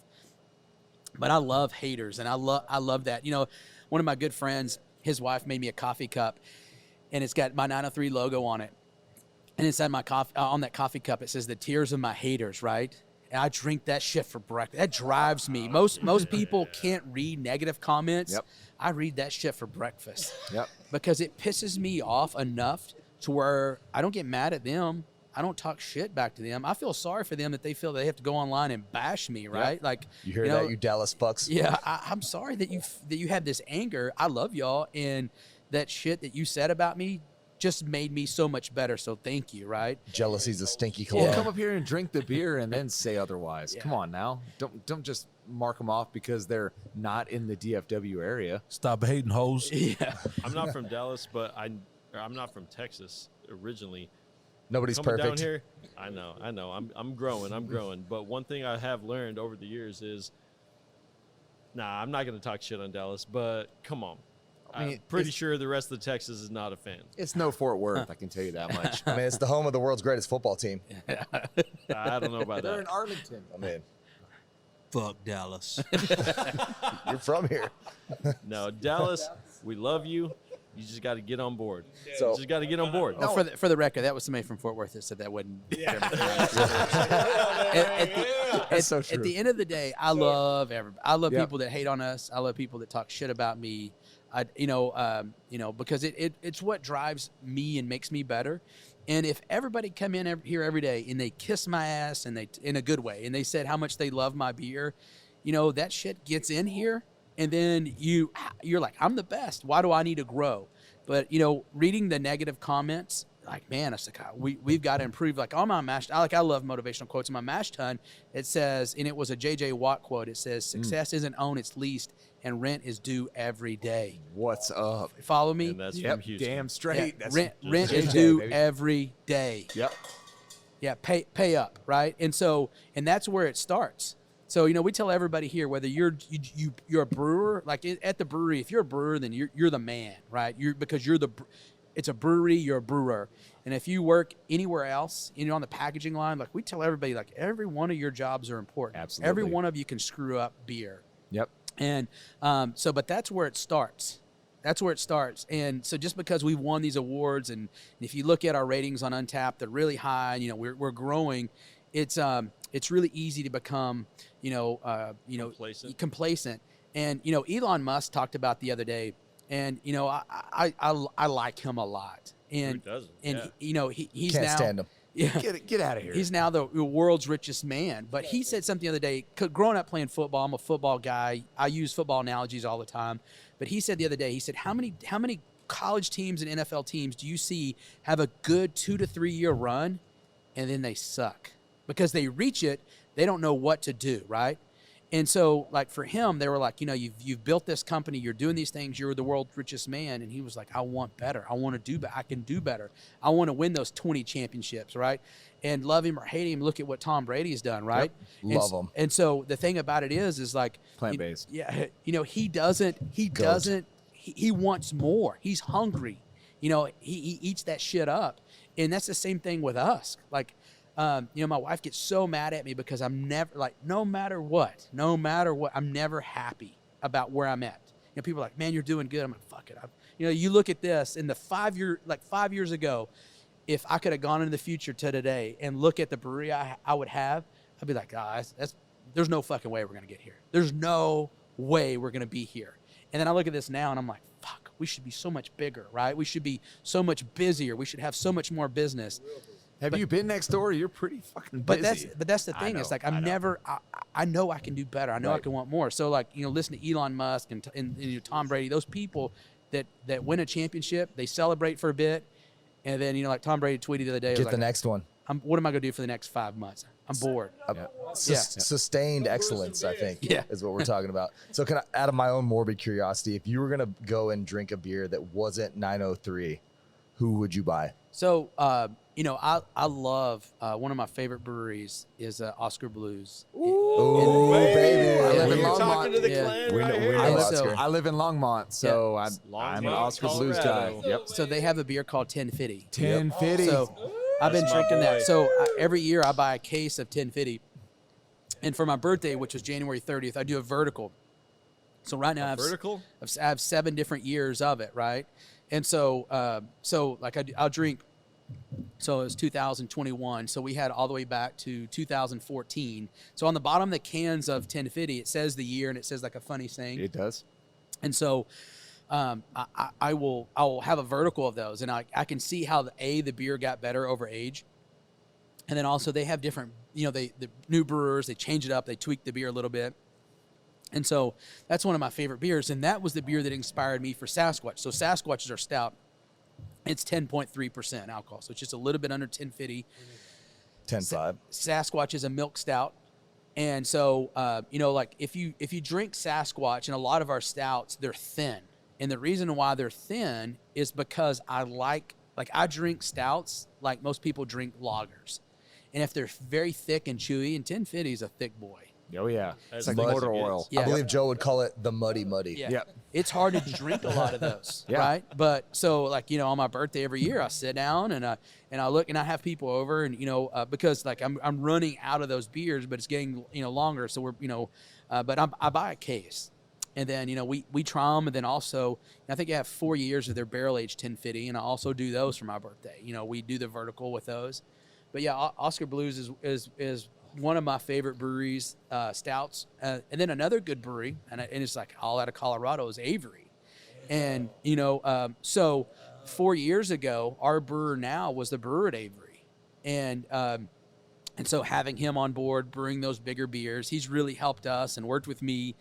But I love haters, and I love that. One of my good friends, his wife made me a coffee cup, and it's got my 903 logo on it, and inside my coffee on that coffee cup it says the tears of my haters, right? And I drink that shit for breakfast. That drives me. Most people can't read negative comments. Yep. I read that shit for breakfast. Yep. Because it pisses me off enough to where I don't get mad at them. I don't talk shit back to them. I feel sorry for them that they feel they have to go online and bash me, right? Yep. Like You hear that, you Dallas fucks? Yeah, I'm sorry that you have this anger. I love y'all, and that shit that you said about me just made me so much better. So thank you, right? Jealousy's a stinky Well, club. come up here and drink the beer and then say otherwise. Yeah. Come on now. Don't just mark them off because they're not in the DFW area. Stop hating hoes. Yeah. I'm not from Dallas, but I'm not from Texas originally. Nobody's Coming perfect. down here, I know. I'm growing. But one thing I have learned over the years is, I'm not going to talk shit on Dallas, but come on. I mean, I'm pretty sure the rest of the Texas is not a fan. It's no Fort Worth, I can tell you that much. I mean, it's the home of the world's greatest football team. I don't know about They're in that. Arlington. I mean, Fuck Dallas. you're from here. No, Dallas, we love you. You just got to get on board. So- You just got to get on board. Oh, for the record, that was somebody from Fort Worth that said that wasn't. That's so true. At the end of the day, I love everybody. I love Yep. people that hate on us. I love people that talk shit about me. Because it's what drives me and makes me better. And if everybody come in here every day and they kiss my ass and they in a good way and they said how much they love my beer, that shit gets in here. And then you're like, I'm the best. Why do I need to grow? But reading the negative comments, like, man, it's like we've got to improve. Like on my mash, I love motivational quotes. On my mash tun, it says, and it was a J.J. Watt quote. It says, "Success isn't owned; it's leased, and rent is due every day." What's up? Follow me? And that's Yep, from Houston. damn straight. Yeah, That's rent is JJ, due baby. every day. Yep. Yeah, pay up, right? And that's where it starts. So, we tell everybody here, whether you're a brewer, like at the brewery, if you're a brewer, then you're the man, right? Because it's a brewery, you're a brewer. And if you work anywhere else, on the packaging line, like we tell everybody, like every one of your jobs are important. Absolutely. Every one of you can screw up beer. Yep. And but that's where it starts. That's where it starts. And so just because we've won these awards, and if you look at our ratings on Untappd, they're really high, and we're growing. It's really easy to become, complacent. And Elon Musk talked about the other day, and I like him a lot. And Who doesn't? and Yeah. he's Can't now stand him. yeah. Get out of here. He's now the world's richest man. But he said something the other day. Growing up playing football, I'm a football guy. I use football analogies all the time. But he said the other day, he said, how many college teams and NFL teams do you see have a good 2 to 3 year run, and then they suck because they reach it, they don't know what to do, right? And so, like for him, they were like, you've built this company, you're doing these things, you're the world's richest man, and he was like, I want better, I want to do better, I can do better, I want to win those 20 championships, right? And love him or hate him, look at what Tom Brady's done, right? Yep. Love him. And so the thing about it is like Plant-based. Yeah, he wants more. He's hungry. He eats that shit up, and that's the same thing with us. Like. My wife gets so mad at me because I'm never like, no matter what, I'm never happy about where I'm at. People are like, man, you're doing good. I'm like, fuck it. You look at this in the 5 years ago, if I could have gone into the future to today and look at the brewery I would have, I'd be like, there's no fucking way we're going to get here. There's no way we're going to be here. And then I look at this now and I'm like, fuck, we should be so much bigger, right? We should be so much busier. We should have so much more business. Have you been next door? You're pretty fucking busy. But that's the thing. It's like I know I can do better. I know I can want more. So like listen to Elon Musk and Tom Brady. Those people that win a championship, they celebrate for a bit, and then like Tom Brady tweeted the other day. Get the next one. What am I gonna do for the next 5 months? I'm bored. Sustained excellence, I think, is what we're talking about. So out of my own morbid curiosity, if you were going to go and drink a beer that wasn't 903, who would you buy? So, I love one of my favorite breweries is Oscar Blues. Ooh, baby. I live in You're Longmont. talking to the Yeah. clan We right know, here. we know Oscar. I live in Longmont, so I'm an Longmont, Oscar Blues guy. Colorado. Yep. So they have a beer called 1050. 1050. So I've been That's my drinking that. boy. So every year I buy a case of 1050. And for my birthday, which was January 30th, I do a vertical. So right now Vertical? I have 7 different years of it, right? And so like I'll drink. So it was 2021. So we had all the way back to 2014. So on the bottom of the cans of 1050, it says the year and it says like a funny saying. It does. And so I will have a vertical of those, and I can see how the beer got better over age. And then also they have different, the new brewers, they change it up, they tweak the beer a little bit. And so that's one of my favorite beers. And that was the beer that inspired me for Sasquatch. So Sasquatch is our stout. It's 10.3% alcohol. So it's just a little bit under 1050. 10.5. Sasquatch is a milk stout. And so, like if you drink Sasquatch, and a lot of our stouts, they're thin. And the reason why they're thin is because I drink stouts like most people drink lagers. And if they're very thick and chewy, and 1050 is a thick boy. Oh, yeah. As It's like thick as motor it gets. oil. Yeah. I believe Joe would call it the muddy. Yeah. Yep. It's hard to drink a lot of those, Yeah. right? But so like, on my birthday every year, I sit down and I look and I have people over, and, because like I'm running out of those beers, but it's getting, longer. So we're, but I buy a case, and then, we try them. And then also, I think I have 4 years of their barrel aged 1050, and I also do those for my birthday. We do the vertical with those. But yeah, Oscar Blues is one of my favorite breweries, stouts. And then another good brewery, and it's like all out of Colorado, is Avery. And, so 4 years ago, our brewer now was the brewer at Avery. And so having him on board, brewing those bigger beers, he's really helped us and worked with me,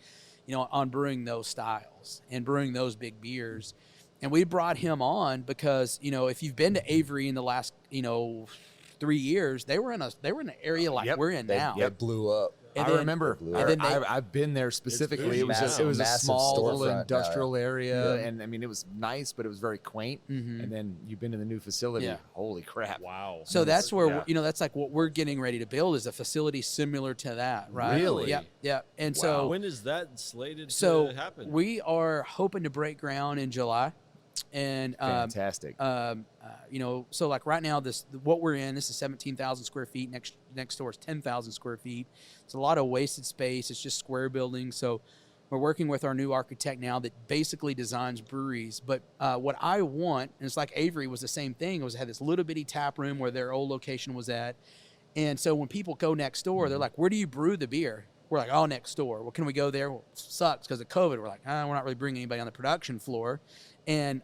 on brewing those styles and brewing those big beers. And we brought him on because, if you've been to Avery in the last, 3 years, they were in an area like we're in now. They blew up. And I then- remember. and then they- I've been there specifically. It's It was massive- it was a massive small little storefront now, industrial area, Yeah. and I mean it was nice, but it was very quaint. And then you've been to the new facility. Yeah. Holy crap! Wow. So that's where, Yeah. that's like what we're getting ready to build is a facility similar to that, right? Really? Yeah. Yeah. And Wow. so, When is that slated so to happen? we are hoping to break ground in July. And, Fantastic. so like right now, what we're in, this is 17,000 square feet. Next door is 10,000 square feet. It's a lot of wasted space. It's just square buildings. So we're working with our new architect now that basically designs breweries. But what I want, and it's like Avery was the same thing, was had this little bitty tap room where their old location was at. And so when people go next door, they're like, where do you brew the beer? We're like, oh, next door. Well, can we go there? Well, it sucks because of COVID. We're like, we're not really bringing anybody on the production floor. And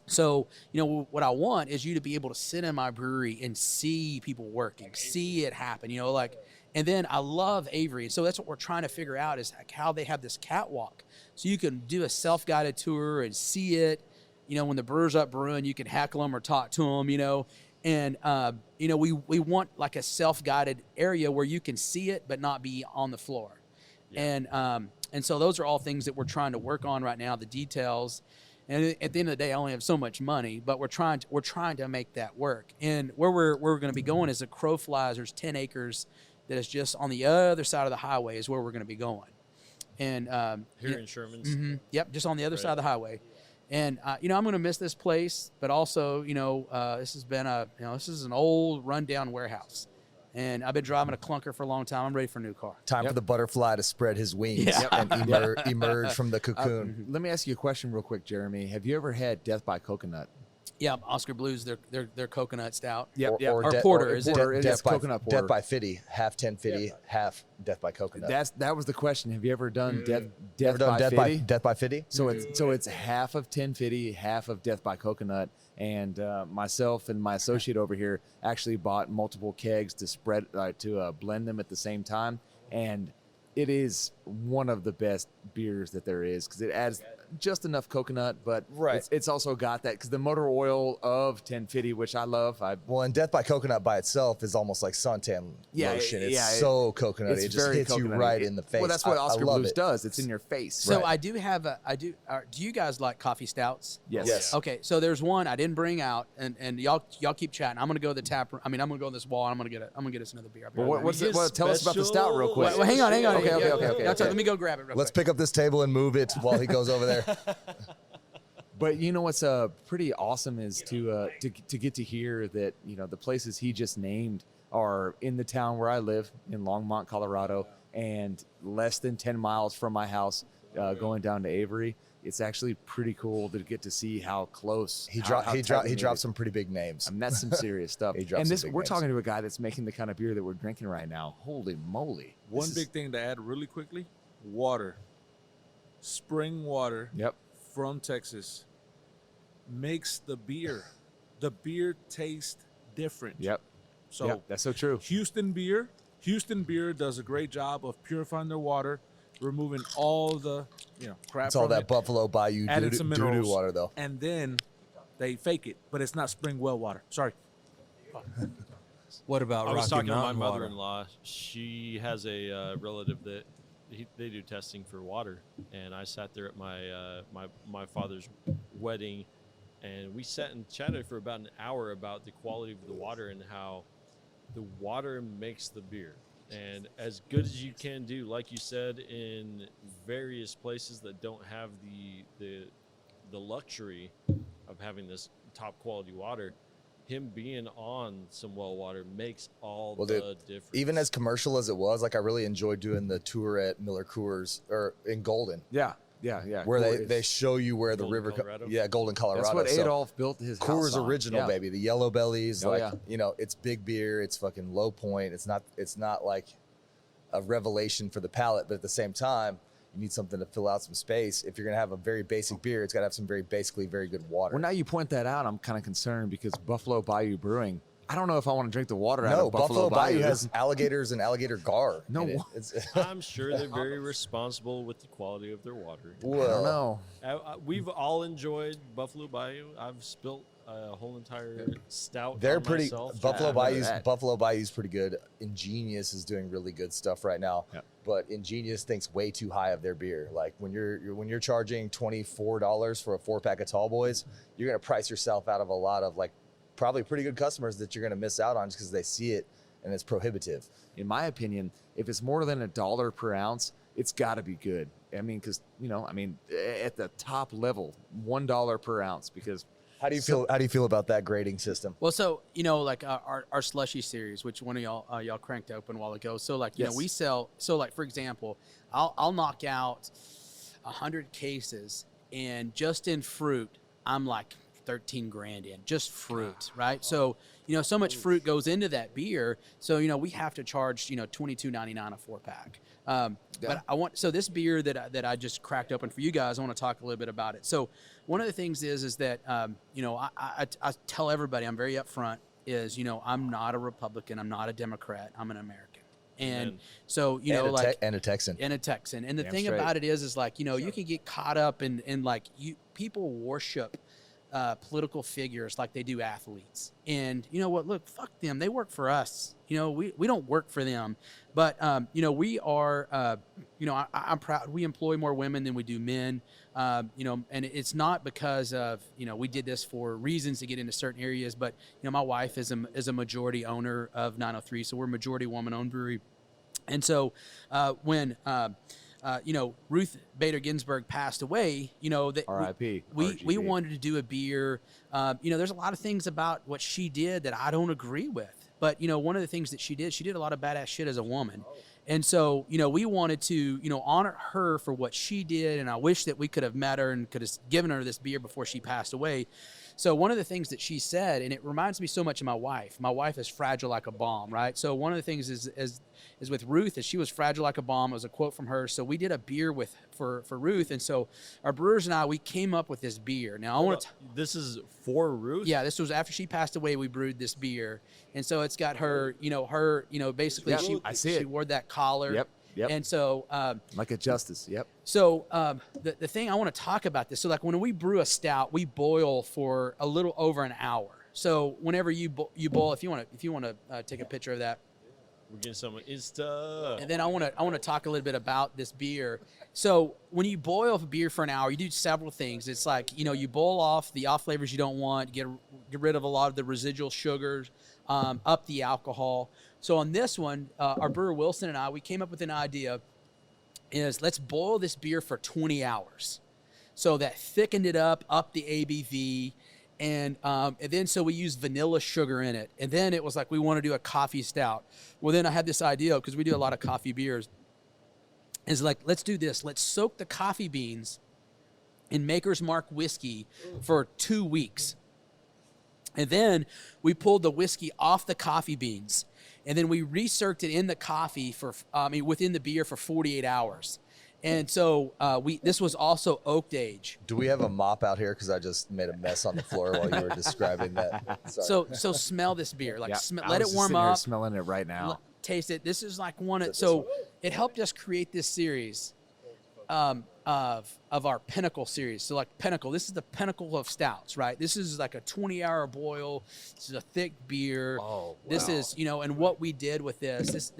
so, what I want is you to be able to sit in my brewery and see people working, see it happen, and then I love Avery. So that's what we're trying to figure out is like how they have this catwalk. So you can do a self-guided tour and see it, when the brewer's up brewing, you can heckle them or talk to them, and, we want like a self-guided area where you can see it, but not be on the floor. Yeah. And so those are all things that we're trying to work on right now, the details. And at the end of the day, I only have so much money, but we're trying to make that work. And where we're going to be going is a crow flies. There's 10 acres that is just on the other side of the highway is where we're going to be going. And Here in Sherman's. Yep, just on the other side of the highway. And I'm going to miss this place, but also this has been this is an old rundown warehouse. And I've been driving a clunker for a long time. I'm ready for a new car. Time for the butterfly to spread his wings and emerge from the cocoon. Let me ask you a question real quick, Jeremy. Have you ever had Death by Coconut? Yeah, Oscar Blues, their coconut stout. Yep. Or porter, is it? It's coconut porter. Death by Fitty, half 1050, half Death by Coconut. That was the question. Have you ever done Ever Death done by Death Fitty? Death by Fitty? So it's half of 1050, half of Death by Coconut, and myself and my associate over here actually bought multiple kegs to blend them at the same time, and it is one of the best beers that there is because it adds just enough coconut, but it's also got that because the motor oil of 1050, which I love. And Death by Coconut by itself is almost like suntan lotion. It's so coconutty. It just hits you right in the face. Well, that's what Oscar Blues it. does. It's in your face. So I do have do you guys like coffee stouts? Yes. Okay, so there's one I didn't bring out, and y'all keep chatting. I'm gonna go to the tap room. I'm gonna go to this wall. And I'm gonna get us another beer. Tell us about the stout real quick. Well, hang on. Okay. Let me go grab it real Let's quick. pick up this table and move it while he goes over there. But you know what's pretty awesome is to get to hear that the places he just named are in the town where I live in Longmont, Colorado, and less than 10 miles from my house, going down to Avery. It's actually pretty cool to get to see how close He dropped some pretty big names. I mean, that's some serious stuff. He dropped And some big we're names. talking to a guy that's making the kind of beer that we're drinking right now. Holy moly! One big thing to add really quickly: water, spring water. Yep. From Texas makes the beer. The beer tastes different. Yep. So that's so true. Houston beer does a great job of purifying their water, removing all the crap. It's all from that it, Buffalo Bayou adding doo-doo some minerals, water though. and then they fake it, but it's not spring well water. Sorry. What about I was Rocky talking to my Mountain water? mother-in-law. She has a relative that they do testing for water, and I sat there at my father's wedding, and we sat and chatted for about an hour about the quality of the water and how the water makes the beer. And as good as you can do, like you said, in various places that don't have the luxury of having this top quality water, him being on some well water makes all the difference. Even as commercial as it was, like I really enjoyed doing the tour at Miller Coors or in Golden. Yeah. Where they show you where the river, Golden, Colorado. That's what Adolf built his house Coors on. original, baby. The yellow bellies, Oh, yeah. It's big beer. It's fucking low point. It's not like a revelation for the palate, but at the same time, you need something to fill out some space. If you're gonna have a very basic beer, it's gotta have some very good water. Well, now you point that out, I'm kind of concerned because Buffalo Bayou Brewing I don't know if I want to drink the water out No, of Buffalo Bayou. has alligators and alligator gar. No. in it. It's, I'm sure they're very responsible with the quality of their water. I don't know. We've all enjoyed Buffalo Bayou. I've spilt a whole entire stout. They're on pretty. myself. Buffalo Bayou's pretty good. Ingenious is doing really good stuff right now. Yep. But Ingenious thinks way too high of their beer. Like when you're charging $24 for a 4-pack of Tall Boys, you're gonna price yourself out of a lot of like probably pretty good customers that you're gonna miss out on just because they see it and it's prohibitive. In my opinion, if it's more than $1 per ounce, it's got to be good. I mean, because at the top level, $1 per ounce. Because How do you feel? How do you feel about that grading system? Well, so like our slushy series, which one of y'all cranked open a while ago. So like you know we sell. So like for example, I'll knock out 100 cases, and just in fruit, I'm like 13 grand in just fruit, right? So so much fruit goes into that beer. So we have to charge $22.99 a 4-pack. But this beer that I just cracked open for you guys, I want to talk a little bit about it. So one of the things is that I tell everybody, I'm very upfront, is I'm not a Republican, I'm not a Democrat, I'm an American. And so and a Texan. And a Texan. And the Damn thing straight. about it is like you can get caught up in like people worship political figures like they do athletes. And you know what? Look, fuck them. They work for us. We don't work for them. But we are. I'm proud. We employ more women than we do men. And it's not because of we did this for reasons to get into certain areas. But my wife is a majority owner of 903, so we're a majority woman-owned brewery. And so when Ruth Bader Ginsburg passed away, that R.I.P. we wanted to do a beer. There's a lot of things about what she did that I don't agree with. But, one of the things that she did a lot of badass shit as a woman. And so, we wanted to, honor her for what she did. And I wish that we could have met her and could have given her this beer before she passed away. So one of the things that she said, and it reminds me so much of my wife. My wife is fragile like a bomb, right? So one of the things is with Ruth is she was fragile like a bomb. It was a quote from her. So we did a beer for Ruth, and so our brewers and we came up with this beer. Now I want to. This is for Ruth. Yeah, this was after she passed away. We brewed this beer, and so it's got her, basically Yep, I see she it. wore that collar. Yep. And so Like a justice. Yep. So the thing I want to talk about this. So like when we brew a stout, we boil for a little over an hour. So whenever you boil, if you want to take a picture of that, We're getting some Insta. and then I want to talk a little bit about this beer. So when you boil a beer for an hour, you do several things. It's like you boil off the off flavors you don't want, get rid of a lot of the residual sugars, up the alcohol. So on this one, our brewer Wilson and we came up with an idea. Is let's boil this beer for 20 hours. So that thickened it up the ABV, and then so we used vanilla sugar in it. And then it was like we want to do a coffee stout. Well, then I had this idea because we do a lot of coffee beers. Is like, let's do this. Let's soak the coffee beans in Maker's Mark whiskey for 2 weeks. And then we pulled the whiskey off the coffee beans. And then we recirced it in the coffee within the beer for 48 hours. And so this was also oaked age. Do we have a mop out here? Because I just made a mess on the floor while you were describing that. Sorry. So smell this beer. Like I let it was just warm sitting here up. smelling it right now. Taste it. This is like one. So it helped us create this series of our Pinnacle series. So like Pinnacle, this is the pinnacle of stouts, right? This is like a 20-hour boil. This is a thick beer. Oh, wow. This is, and what we did with this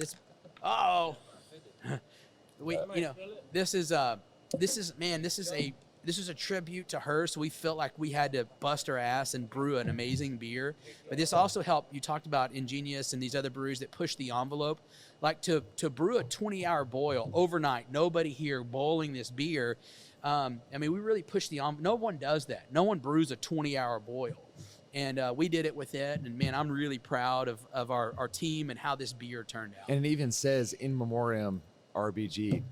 this is a tribute to her. So we felt like we had to bust our ass and brew an amazing beer. But this also helped. You talked about Ingenious and these other breweries that push the envelope. Like to brew a 20-hour boil overnight, nobody here boiling this beer. We really pushed the envelope. No one does that. No one brews a 20-hour boil. And we did it with it. And, man, I'm really proud of our team and how this beer turned out. And it even says in memoriam RBG.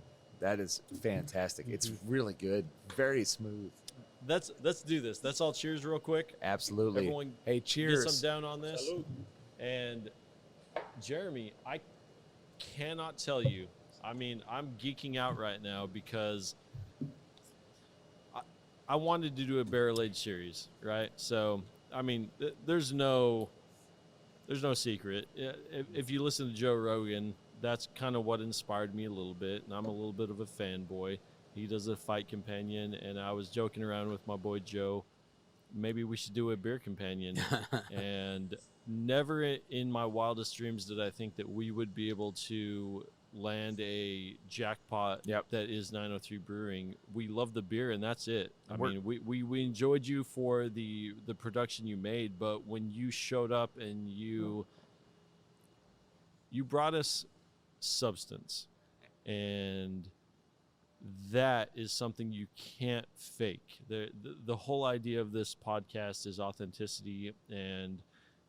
That is fantastic. It's really good. Very smooth. Let's do this. Let's all cheers real quick. Absolutely. Everyone hey, cheers. Get some down on this. Salud. And Jeremy, I cannot tell you. I'm geeking out right now because I wanted to do a barrel aged series, right? So, there's no there's no secret. If you listen to Joe Rogan, that's kind of what inspired me a little bit, and I'm a little bit of a fanboy. He does a fight companion, and I was joking around with my boy Joe, maybe we should do a beer companion. And never in my wildest dreams did I think that we would be able to land a jackpot that is 903 Brewing. We love the beer, and that's it. I mean, we enjoyed you for the production you made, but when you showed up and you brought us substance, and that is something you can't fake. The whole idea of this podcast is authenticity, and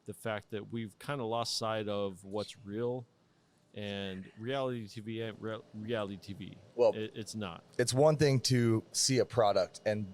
the fact that we've kind of lost sight of what's real, and reality TV ain't reality TV. Well, it's not. It's one thing to see a product, and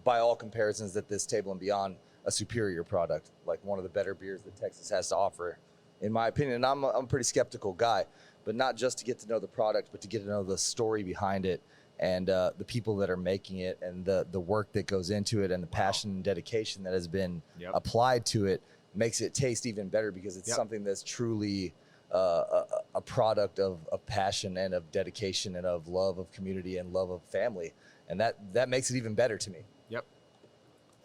by all comparisons at this table and beyond, a superior product, like one of the better beers that Texas has to offer, in my opinion. And I'm a pretty skeptical guy, but not just to get to know the product, but to get to know the story behind it, and the people that are making it, and the work that goes into it, and the passion and dedication that has been applied to it makes it taste even better, because it's something that's truly a product of passion and of dedication and of love of community and love of family. And that makes it even better to me.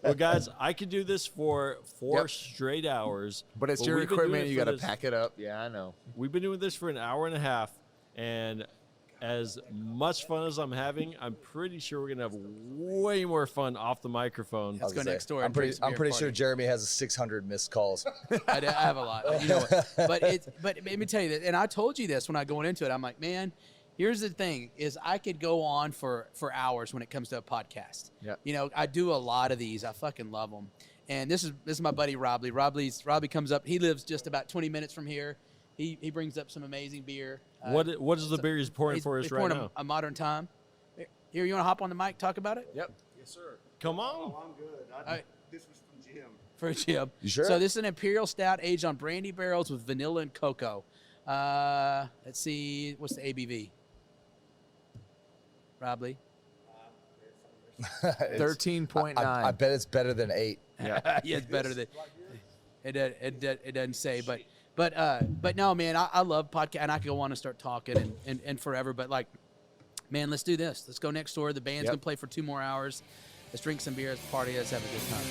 Well, guys, I could do this for 4 straight hours. But it's your equipment. You got to pack it up. Yeah, I know. We've been doing this for an hour and a half, and as much fun as I'm having, I'm pretty sure we're gonna have way more fun off the microphone. Let's go next door. I'm pretty sure Jeremy has 600 missed calls. I have a lot, you know. But let me tell you that, and I told you this when I going into it. I'm like, man, here's the thing: is I could go on for hours when it comes to a podcast. Yeah. You know, I do a lot of these. I fucking love them. And this is my buddy Robley. Robbie comes up. He lives just about 20 minutes from here. He brings up some amazing beer. What is the beer he's pouring for us right now? A Modern Time. Here, you want to hop on the mic, talk about it? Yep. Yes, sir. Come on. Oh, I'm good. This was from Jim. For Jim. You sure? So this is an Imperial Stout aged on brandy barrels with vanilla and cocoa. Let's see, what's the ABV? Robley? 13.9. I bet it's better than 8. Yeah, it's better than it doesn't say, but no, man, I love podcast, and I could go on and start talking and forever. But like, man, let's do this. Let's go next door. The band's gonna play for 2 more hours. Let's drink some beer. Let's party. Let's have a good time.